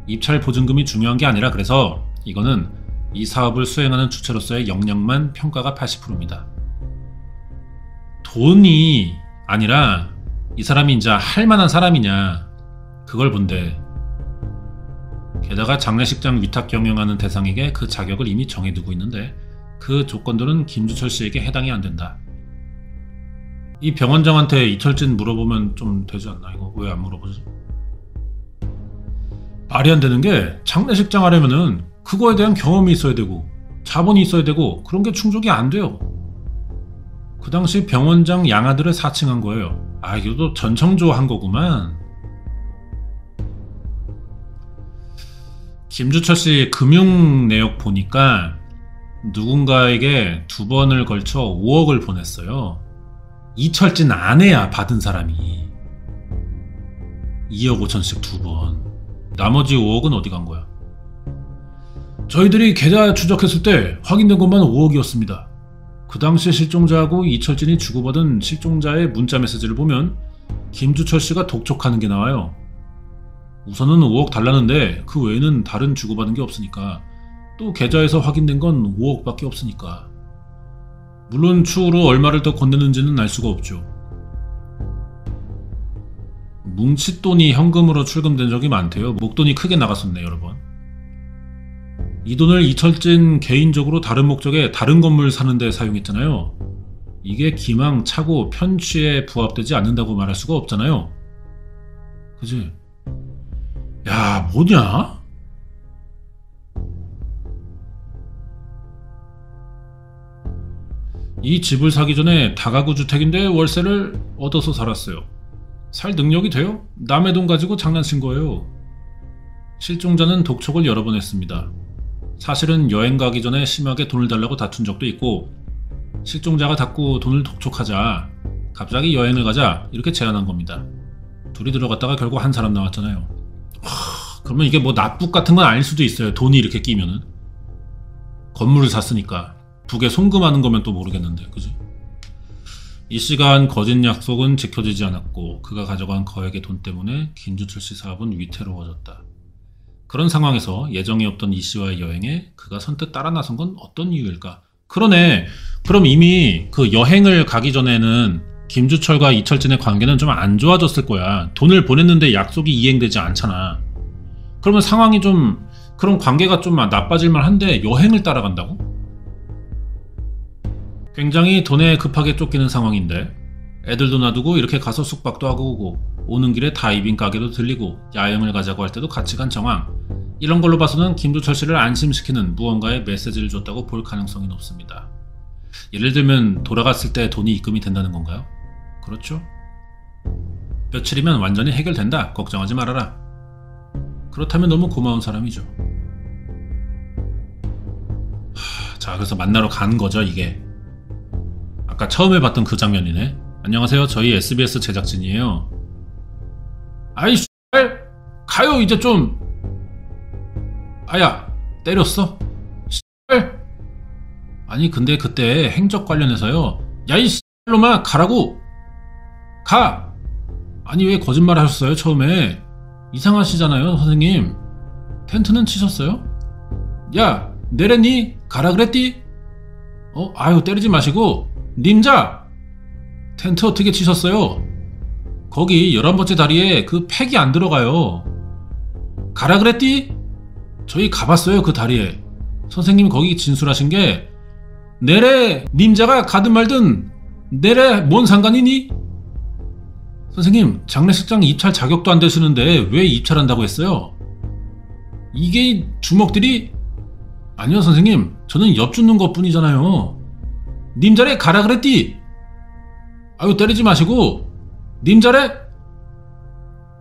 입찰 보증금이 중요한 게 아니라, 그래서 이거는 이 사업을 수행하는 주체로서의 역량만 평가가 80%입니다. 돈이 아니라 이 사람이 이제 할 만한 사람이냐, 그걸 본대. 게다가 장례식장 위탁 경영하는 대상에게 그 자격을 이미 정해두고 있는데 그 조건들은 김주철 씨에게 해당이 안 된다. 이 병원장한테 이철진 물어보면 좀 되지 않나? 이거 왜 안 물어보지? 말이 안 되는 게, 장례식장 하려면은 그거에 대한 경험이 있어야 되고 자본이 있어야 되고 그런 게 충족이 안 돼요. 그 당시 병원장 양아들을 사칭한 거예요. 이것도 전청조한 거구만. 김주철 씨 금융 내역 보니까 누군가에게 2번을 걸쳐 5억을 보냈어요. 이철진 아내야 받은 사람이. 2억 5천씩 2번. 나머지 5억은 어디 간 거야? 저희들이 계좌 추적했을 때 확인된 것만 5억이었습니다. 그 당시 실종자하고 이철진이 주고받은 실종자의 문자 메시지를 보면 김주철 씨가 독촉하는 게 나와요. 우선은 5억 달라는데 그 외에는 다른 주고받은 게 없으니까, 또 계좌에서 확인된 건 5억밖에 없으니까. 물론 추후로 얼마를 더 건네는지는 알 수가 없죠. 뭉칫돈이 현금으로 출금된 적이 많대요. 목돈이 크게 나갔었네 여러 번. 이 돈을 이철진 개인적으로 다른 목적에 다른 건물 사는 데 사용했잖아요. 이게 기망, 착오, 편취에 부합되지 않는다고 말할 수가 없잖아요. 그지? 야, 뭐냐? 이 집을 사기 전에 다가구 주택인데 월세를 얻어서 살았어요. 살 능력이 돼요? 남의 돈 가지고 장난친 거예요. 실종자는 독촉을 여러 번 했습니다. 사실은 여행 가기 전에 심하게 돈을 달라고 다툰 적도 있고, 실종자가 자꾸 돈을 독촉하자 갑자기 여행을 가자 이렇게 제안한 겁니다. 둘이 들어갔다가 결국 한 사람 나왔잖아요. 그러면 이게 뭐 납북 같은 건 아닐 수도 있어요. 돈이 이렇게 끼면은. 건물을 샀으니까. 북에 송금하는 거면 또 모르겠는데, 그지? 이 씨가 한 거짓 약속은 지켜지지 않았고 그가 가져간 거액의 돈 때문에 김주철 씨 사업은 위태로워졌다. 그런 상황에서 예정이 없던 이 씨와의 여행에 그가 선뜻 따라 나선 건 어떤 이유일까? 그러네. 그럼 이미 그 여행을 가기 전에는 김주철과 이철진의 관계는 좀 안 좋아졌을 거야. 돈을 보냈는데 약속이 이행되지 않잖아. 그러면 상황이 좀, 그런 관계가 좀 나빠질만 한데 여행을 따라간다고? 굉장히 돈에 급하게 쫓기는 상황인데 애들도 놔두고 이렇게 가서 숙박도 하고 오고, 오는 길에 다이빙 가게도 들리고 야영을 가자고 할 때도 같이 간 정황. 이런 걸로 봐서는 김주철 씨를 안심시키는 무언가의 메시지를 줬다고 볼 가능성이 높습니다. 예를 들면 돌아갔을 때 돈이 입금이 된다는 건가요? 그렇죠. 며칠이면 완전히 해결된다. 걱정하지 말아라. 그렇다면 너무 고마운 사람이죠. 자, 그래서 만나러 간 거죠, 이게. 아까 처음에 봤던 그 장면이네. 안녕하세요. 저희 SBS 제작진이에요. 아이 씨발 가요 이제 좀. 아야 때렸어? 씨발. 아니 근데 그때 행적 관련해서요. 야이 씨발로만 가라고. 가. 아니 왜 거짓말 하셨어요 처음에? 이상하시잖아요 선생님. 텐트는 치셨어요? 야 내랬니? 가라 그랬디? 아유 때리지 마시고. 님자 텐트 어떻게 치셨어요? 거기 11번째 다리에 그 팩이 안 들어가요. 가라 그랬디? 저희 가봤어요 그 다리에. 선생님이 거기 진술하신 게 내래 님자가 가든 말든 내래 뭔 상관이니? 선생님 장례식장 입찰 자격도 안 되시는데 왜 입찰한다고 했어요? 이게 주먹들이. 아니요 선생님 저는 엿주는 것 뿐이잖아요. 님 자리에 가라 그랬디? 아유 때리지 마시고. 님 자리에.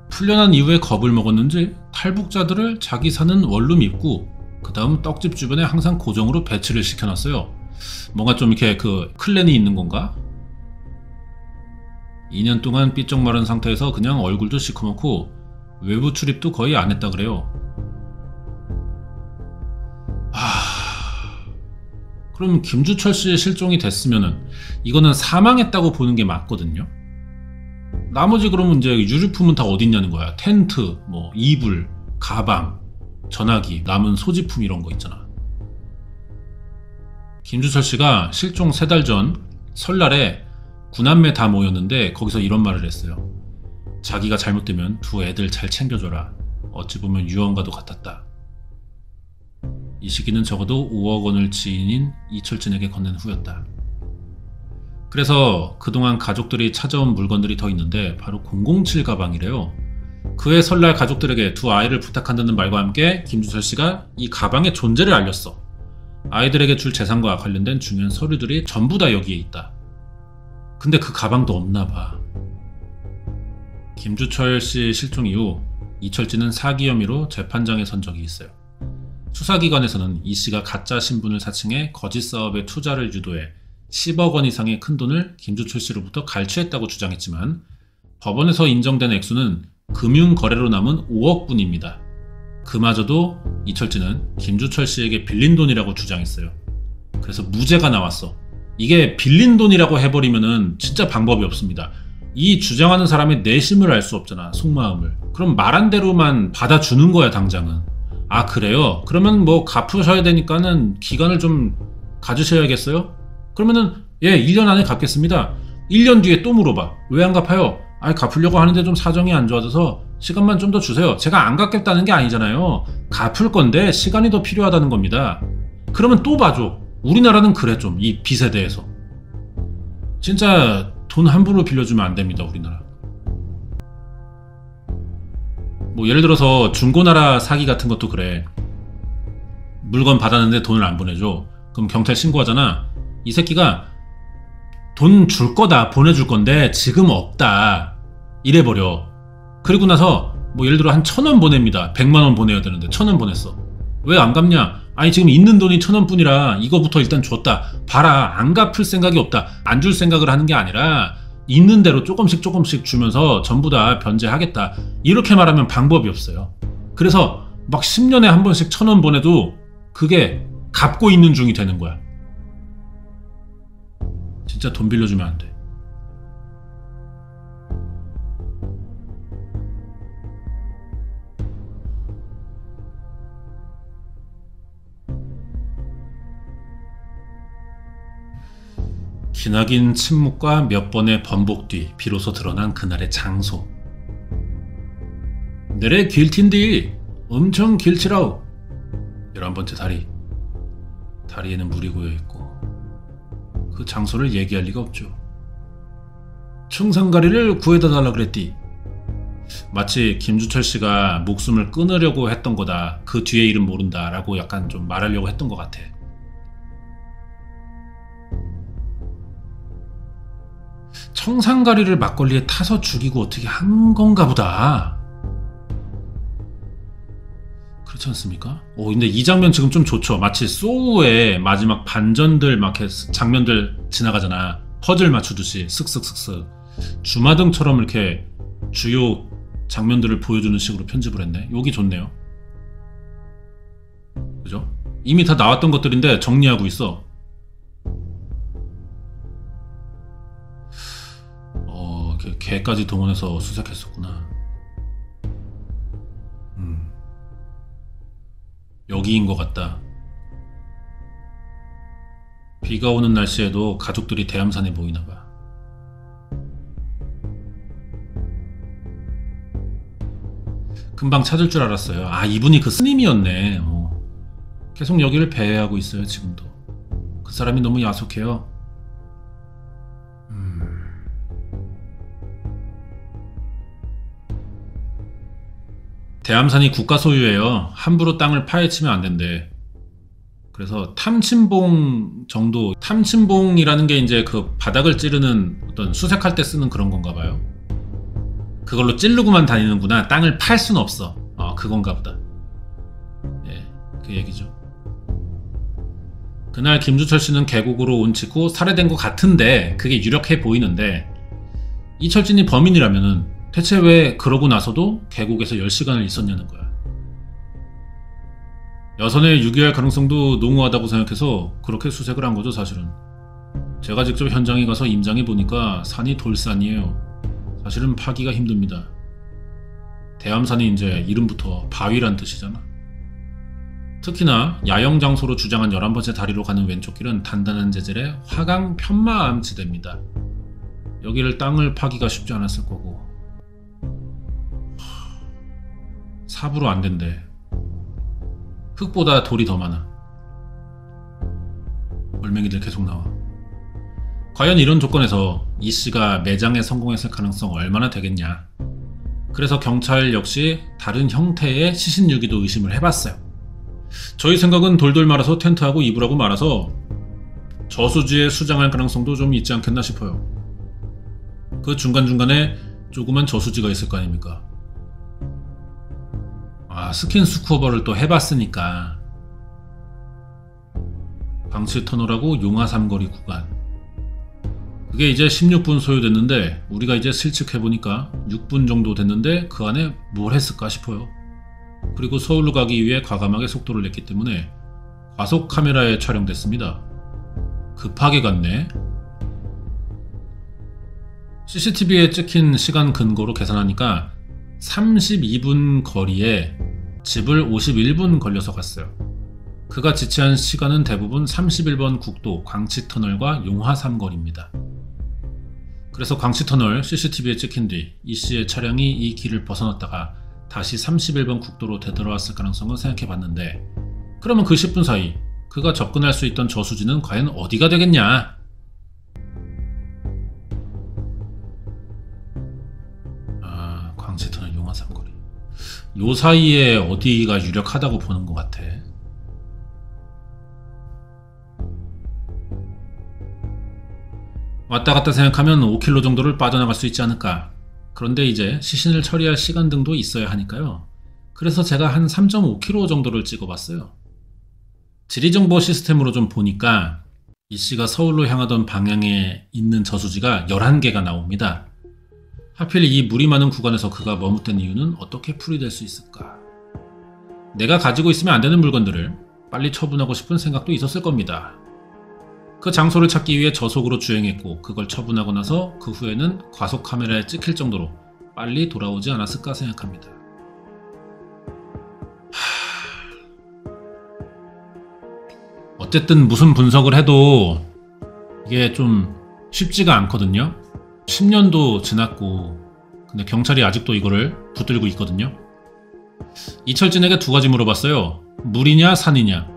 풀려난 이후에 겁을 먹었는지 탈북자들을 자기 사는 원룸 입구 그 다음 떡집 주변에 항상 고정으로 배치를 시켜놨어요. 뭔가 좀 이렇게 그 클랜이 있는 건가? 2년 동안 삐쩍 마른 상태에서 그냥 얼굴도 시커멓고 외부 출입도 거의 안 했다 그래요. 그럼 김주철 씨 실종이 됐으면은 이거는 사망했다고 보는 게 맞거든요. 나머지 그러면 이제 유류품은 다 어딨냐는 거야. 텐트, 뭐 이불, 가방, 전화기, 남은 소지품 이런 거 있잖아. 김주철 씨가 실종 3달 전 설날에 구남매 다 모였는데 거기서 이런 말을 했어요. 자기가 잘못되면 2 애들 잘 챙겨줘라. 어찌 보면 유언과도 같았다. 이 시기는 적어도 5억 원을 지인인 이철진에게 건넨 후였다. 그래서 그동안 가족들이 찾아온 물건들이 더 있는데 바로 007 가방이래요. 그해 설날 가족들에게 2 아이를 부탁한다는 말과 함께 김주철 씨가 이 가방의 존재를 알렸어. 아이들에게 줄 재산과 관련된 중요한 서류들이 전부 다 여기에 있다. 근데 그 가방도 없나 봐. 김주철 씨 실종 이후 이철진은 사기 혐의로 재판장에 선 적이 있어요. 수사기관에서는 이 씨가 가짜 신분을 사칭해 거짓 사업에 투자를 유도해 10억 원 이상의 큰돈을 김주철 씨로부터 갈취했다고 주장했지만 법원에서 인정된 액수는 금융거래로 남은 5억 분입니다. 그마저도 이철진은 김주철 씨에게 빌린 돈이라고 주장했어요. 그래서 무죄가 나왔어. 이게 빌린 돈이라고 해버리면은 진짜 방법이 없습니다. 이 주장하는 사람의 내심을 알 수 없잖아, 속마음을. 그럼 말한 대로만 받아주는 거야, 당장은. 아, 그래요? 그러면 뭐 갚으셔야 되니까는 기간을 좀 가지셔야겠어요? 그러면은, 예, 1년 안에 갚겠습니다. 1년 뒤에 또 물어봐. 왜 안 갚아요? 아니, 갚으려고 하는데 좀 사정이 안 좋아져서 시간만 좀 더 주세요. 제가 안 갚겠다는 게 아니잖아요. 갚을 건데 시간이 더 필요하다는 겁니다. 그러면 또 봐줘. 우리나라는 그래, 좀, 이 빚에 대해서. 진짜 돈 함부로 빌려주면 안 됩니다, 우리나라. 뭐 예를 들어서 중고나라 사기 같은 것도 그래. 물건 받았는데 돈을 안 보내줘. 그럼 경찰 신고하잖아. 이 새끼가 돈 줄 거다, 보내줄 건데 지금 없다, 이래버려. 그리고 나서 뭐 예를 들어 한 1,000원 보냅니다. 100만 원 보내야 되는데 1,000원 보냈어. 왜 안 갚냐? 아니, 지금 있는 돈이 1,000원 뿐이라 이거부터 일단 줬다. 봐라, 안 갚을 생각이 없다. 안 줄 생각을 하는 게 아니라 있는 대로 조금씩 주면서 전부 다 변제하겠다. 이렇게 말하면 방법이 없어요. 그래서 막 10년에 한 번씩 1,000원 보내도 그게 갚고 있는 중이 되는 거야. 진짜 돈 빌려주면 안 돼. 기나긴 침묵과 몇 번의 번복 뒤 비로소 드러난 그날의 장소. 내래 길티인디 엄청 길치라우. 11번째 다리. 다리에는 물이 고여있고 그 장소를 얘기할 리가 없죠. 청산가리를 구해다 달라 그랬디. 마치 김주철 씨가 목숨을 끊으려고 했던 거다, 그 뒤에 일은 모른다 라고 약간 좀 말하려고 했던 것 같아. 청산가리를 막걸리에 타서 죽이고 어떻게 한 건가 보다. 그렇지 않습니까? 근데 이 장면 지금 좀 좋죠. 마치 소우의 마지막 반전들 막 장면들 지나가잖아. 퍼즐 맞추듯이 슥슥슥슥 주마등처럼 이렇게 주요 장면들을 보여주는 식으로 편집을 했네. 여기 좋네요. 그죠? 이미 다 나왔던 것들인데 정리하고 있어. 개까지 동원해서 수색했었구나. 여기인 것 같다. 비가 오는 날씨에도 가족들이 대암산에 모이나봐. 금방 찾을 줄 알았어요. 아, 이분이 그 스님이었네. 계속 여기를 배회하고 있어요, 지금도. 그 사람이 너무 야속해요. 대암산이 국가 소유예요. 함부로 땅을 파헤치면 안 된대. 그래서 탐침봉 정도, 탐침봉이라는 게 이제 그 바닥을 찌르는 어떤 수색할 때 쓰는 그런 건가 봐요. 그걸로 찌르고만 다니는구나. 땅을 팔 수는 없어. 그건가 보다. 예, 그 얘기죠. 그날 김주철 씨는 계곡으로 온 직후 살해된 것 같은데 그게 유력해 보이는데, 이철진이 범인이라면은 대체 왜 그러고 나서도 계곡에서 10시간을 있었냐는 거야. 여선에 유기할 가능성도 농후하다고 생각해서 그렇게 수색을 한 거죠, 사실은. 제가 직접 현장에 가서 임장해 보니까 산이 돌산이에요. 사실은 파기가 힘듭니다. 대암산이 이제 이름부터 바위란 뜻이잖아. 특히나 야영 장소로 주장한 11번째 다리로 가는 왼쪽 길은 단단한 재질의 화강 편마암지대입니다. 여기를 땅을 파기가 쉽지 않았을 거고. 삽으로 안 된대. 흙보다 돌이 더 많아. 얼맹이들 계속 나와. 과연 이런 조건에서 이 씨가 매장에 성공했을 가능성 얼마나 되겠냐. 그래서 경찰 역시 다른 형태의 시신유기도 의심을 해봤어요. 저희 생각은 돌돌 말아서 텐트하고 이불하고 말아서 저수지에 수장할 가능성도 좀 있지 않겠나 싶어요. 그 중간중간에 조그만 저수지가 있을 거 아닙니까? 스킨 스쿠버를 또 해봤으니까 광치터널하고 용화 삼거리 구간. 그게 이제 16분 소요됐는데 우리가 이제 슬측해보니까 6분 정도 됐는데 그 안에 뭘 했을까 싶어요. 그리고 서울로 가기 위해 과감하게 속도를 냈기 때문에 과속 카메라에 촬영됐습니다. 급하게 갔네. CCTV에 찍힌 시간 근거로 계산하니까 32분 거리에 집을 51분 걸려서 갔어요. 그가 지체한 시간은 대부분 31번 국도 광치터널과 용화 삼거리입니다. 그래서 광치터널 CCTV에 찍힌 뒤 이 씨의 차량이 이 길을 벗어났다가 다시 31번 국도로 되돌아왔을 가능성을 생각해봤는데, 그러면 그 10분 사이 그가 접근할 수 있던 저수지는 과연 어디가 되겠냐? 광치터널 용화 삼거리. 요 사이에 어디가 유력하다고 보는 것 같아. 왔다 갔다 생각하면 5km 정도를 빠져나갈 수 있지 않을까. 그런데 이제 시신을 처리할 시간 등도 있어야 하니까요. 그래서 제가 한 3.5km 정도를 찍어봤어요. 지리정보 시스템으로 좀 보니까 이 씨가 서울로 향하던 방향에 있는 저수지가 11개가 나옵니다. 하필 이 물이 많은 구간에서 그가 머뭇된 이유는 어떻게 풀이될 수 있을까? 내가 가지고 있으면 안 되는 물건들을 빨리 처분하고 싶은 생각도 있었을 겁니다. 그 장소를 찾기 위해 저속으로 주행했고 그걸 처분하고 나서 그 후에는 과속 카메라에 찍힐 정도로 빨리 돌아오지 않았을까 생각합니다. 어쨌든 무슨 분석을 해도 이게 좀 쉽지가 않거든요. 10년도 지났고 근데 경찰이 아직도 이거를 붙들고 있거든요. 이철진에게 두 가지 물어봤어요. 물이냐 산이냐.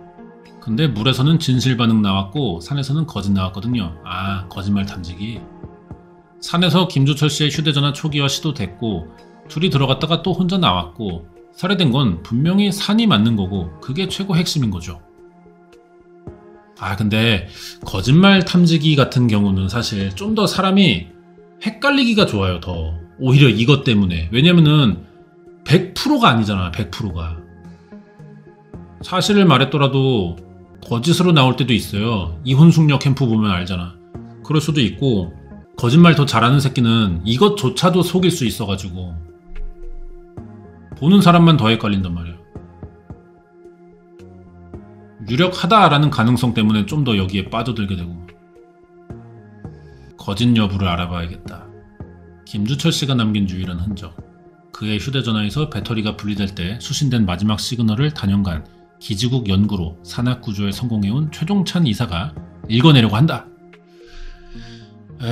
근데 물에서는 진실 반응 나왔고 산에서는 거짓 나왔거든요. 거짓말 탐지기. 산에서 김주철 씨의 휴대전화 초기화 시도됐고 둘이 들어갔다가 또 혼자 나왔고 살해된 건 분명히 산이 맞는 거고 그게 최고 핵심인 거죠. 근데 거짓말 탐지기 같은 경우는 사실 좀 더 사람이 헷갈리기가 좋아요. 더 오히려 이것 때문에. 왜냐면은 100%가 아니잖아. 100%가. 사실을 말했더라도 거짓으로 나올 때도 있어요. 이혼숙녀 캠프 보면 알잖아. 그럴 수도 있고 거짓말 더 잘하는 새끼는 이것조차도 속일 수 있어가지고 보는 사람만 더 헷갈린단 말이야. 유력하다라는 가능성 때문에 좀 더 여기에 빠져들게 되고. 거짓 여부를 알아봐야겠다. 김주철 씨가 남긴 유일한 흔적. 그의 휴대전화에서 배터리가 분리될 때 수신된 마지막 시그널을 단연간 기지국 연구로 산악구조에 성공해온 최종찬 이사가 읽어내려고 한다.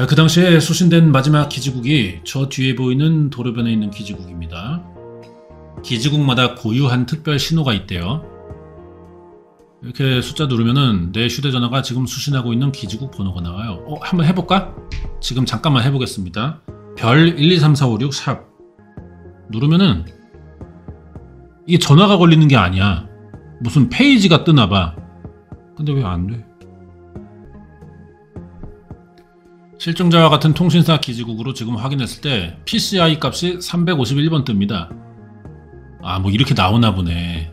그 당시에 수신된 마지막 기지국이 저 뒤에 보이는 도로변에 있는 기지국입니다. 기지국마다 고유한 특별 신호가 있대요. 이렇게 숫자 누르면은 내 휴대전화가 지금 수신하고 있는 기지국 번호가 나와요. 한번 해볼까? 지금 잠깐만 해보겠습니다. 별 123456 샵 누르면은 이게 전화가 걸리는 게 아니야. 무슨 페이지가 뜨나봐. 근데 왜 안 돼? 실종자와 같은 통신사 기지국으로 지금 확인했을 때 PCI 값이 351번 뜹니다. 뭐 이렇게 나오나 보네.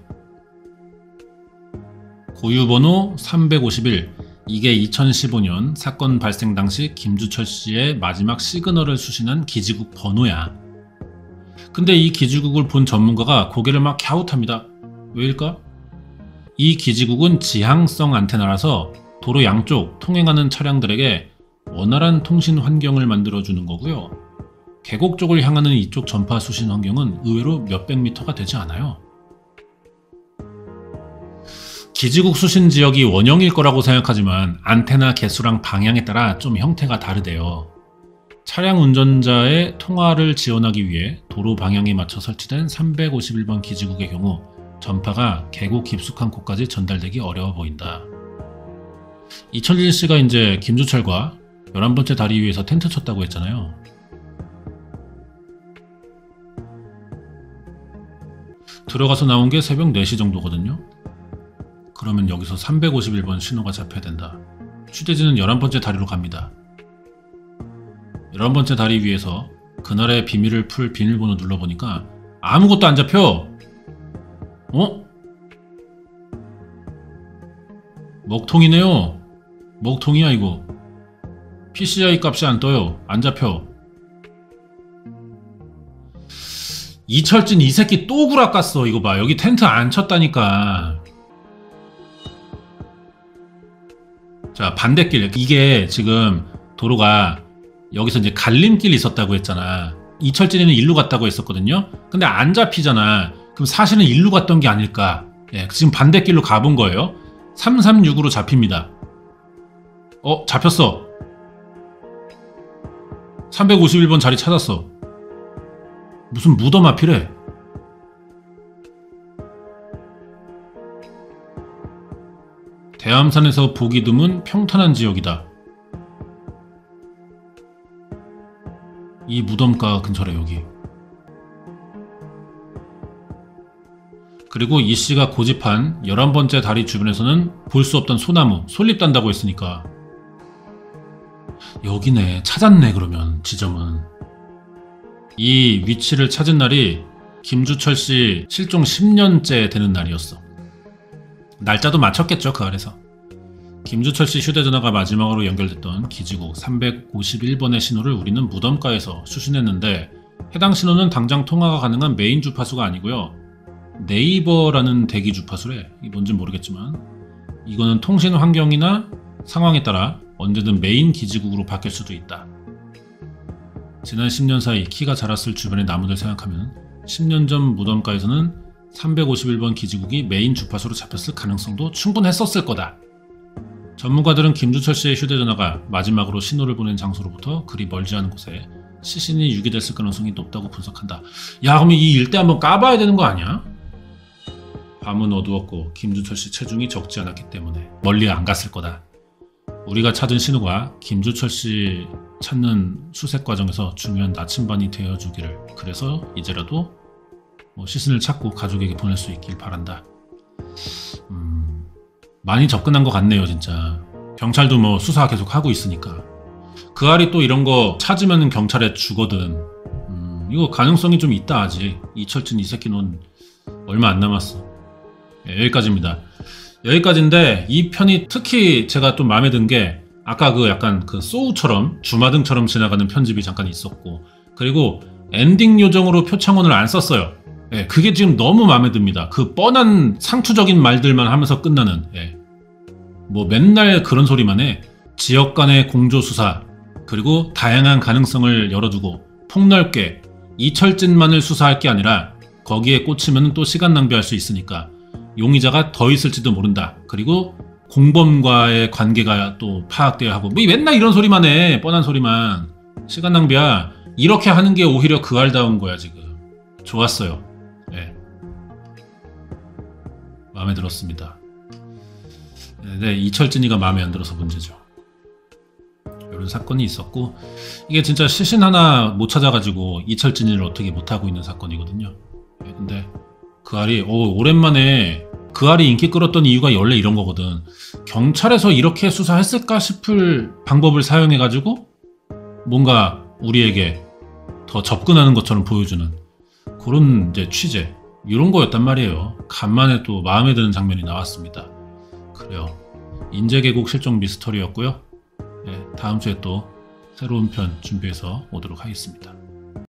고유번호 351. 이게 2015년 사건 발생 당시 김주철 씨의 마지막 시그널을 수신한 기지국 번호야. 근데 이 기지국을 본 전문가가 고개를 막 갸웃합니다. 왜일까? 이 기지국은 지향성 안테나라서 도로 양쪽 통행하는 차량들에게 원활한 통신 환경을 만들어주는 거고요. 계곡 쪽을 향하는 이쪽 전파 수신 환경은 의외로 몇백 미터가 되지 않아요. 기지국 수신 지역이 원형일 거라고 생각하지만 안테나 개수랑 방향에 따라 좀 형태가 다르대요. 차량 운전자의 통화를 지원하기 위해 도로 방향에 맞춰 설치된 351번 기지국의 경우 전파가 계곡 깊숙한 곳까지 전달되기 어려워 보인다. 이철진 씨가 이제 김주철과 11번째 다리 위에서 텐트 쳤다고 했잖아요. 들어가서 나온 게 새벽 4시 정도거든요. 그러면 여기서 351번 신호가 잡혀야 된다. 취재진은 11번째 다리로 갑니다. 11번째 다리 위에서 그날의 비밀을 풀 비밀번호 눌러보니까 아무것도 안 잡혀! 먹통이네요. 먹통이야 이거. PCI 값이 안 떠요. 안 잡혀. 이철진 이 새끼 또 구라 깠어. 이거 봐. 여기 텐트 안 쳤다니까. 자, 반대길. 이게 지금 도로가 여기서 이제 갈림길이 있었다고 했잖아. 이철진이는 일로 갔다고 했었거든요. 근데 안 잡히잖아. 그럼 사실은 일로 갔던 게 아닐까. 예, 지금 반대길로 가본 거예요. 336으로 잡힙니다. 잡혔어. 351번 자리 찾았어. 무슨 무덤 앞이래. 대암산에서 보기 드문 평탄한 지역이다. 이 무덤가 근처래 여기. 그리고 이씨가 고집한 11번째 다리 주변에서는 볼 수 없던 소나무, 솔잎단다고 했으니까 여기네. 찾았네. 그러면 지점은. 이 위치를 찾은 날이 김주철씨 실종 10년째 되는 날이었어. 날짜도 맞췄겠죠. 그 아래서. 김주철씨 휴대전화가 마지막으로 연결됐던 기지국 351번의 신호를 우리는 무덤가에서 수신했는데 해당 신호는 당장 통화가 가능한 메인 주파수가 아니고요. 네이버라는 대기 주파수래. 이게 뭔지 모르겠지만 이거는 통신 환경이나 상황에 따라 언제든 메인 기지국으로 바뀔 수도 있다. 지난 10년 사이 키가 자랐을 주변의 나무들 생각하면 10년 전 무덤가에서는 351번 기지국이 메인 주파수로 잡혔을 가능성도 충분했었을 거다. 전문가들은 김주철 씨의 휴대전화가 마지막으로 신호를 보낸 장소로부터 그리 멀지 않은 곳에 시신이 유기됐을 가능성이 높다고 분석한다. 야, 그러면 이 일대 한번 까봐야 되는 거 아니야? 밤은 어두웠고 김주철 씨 체중이 적지 않았기 때문에 멀리 안 갔을 거다. 우리가 찾은 신호가 김주철 씨 찾는 수색 과정에서 중요한 나침반이 되어주기를. 그래서 이제라도 시신을 찾고 가족에게 보낼 수 있길 바란다. 많이 접근한 것 같네요 진짜. 경찰도 수사 계속 하고 있으니까. 그 알이 또 이런 거 찾으면 경찰에 주거든. 이거 가능성이 좀 있다. 아직 이철진 이 새끼는 얼마 안 남았어. 네, 여기까지입니다. 여기까지인데 이 편이 특히 제가 좀 마음에 든 게 아까 그 약간 그 소우처럼 주마등처럼 지나가는 편집이 잠깐 있었고, 그리고 엔딩 요정으로 표창원을 안 썼어요. 예, 그게 지금 너무 마음에 듭니다. 그 뻔한 상투적인 말들만 하면서 끝나는, 예. 맨날 그런 소리만 해. 지역 간의 공조수사, 그리고 다양한 가능성을 열어두고 폭넓게 이철진만을 수사할 게 아니라 거기에 꽂히면 또 시간 낭비할 수 있으니까 용의자가 더 있을지도 모른다. 그리고 공범과의 관계가 또 파악돼야 하고, 맨날 이런 소리만 해. 뻔한 소리만. 시간 낭비야. 이렇게 하는 게 오히려 그 알다운 거야 지금. 좋았어요. 네. 마음에 들었습니다. 네, 이철진이가 마음에 안 들어서 문제죠. 이런 사건이 있었고, 이게 진짜 시신 하나 못 찾아가지고 이철진이를 어떻게 못하고 있는 사건이거든요. 네, 근데 그 알이 오랜만에 그 알이 인기 끌었던 이유가 원래 이런 거거든. 경찰에서 이렇게 수사했을까 싶을 방법을 사용해가지고 뭔가 우리에게 더 접근하는 것처럼 보여주는 그런 이제 취재, 이런 거였단 말이에요. 간만에 또 마음에 드는 장면이 나왔습니다. 그래요. 인제계곡 실종 미스터리였고요. 네, 다음 주에 또 새로운 편 준비해서 오도록 하겠습니다.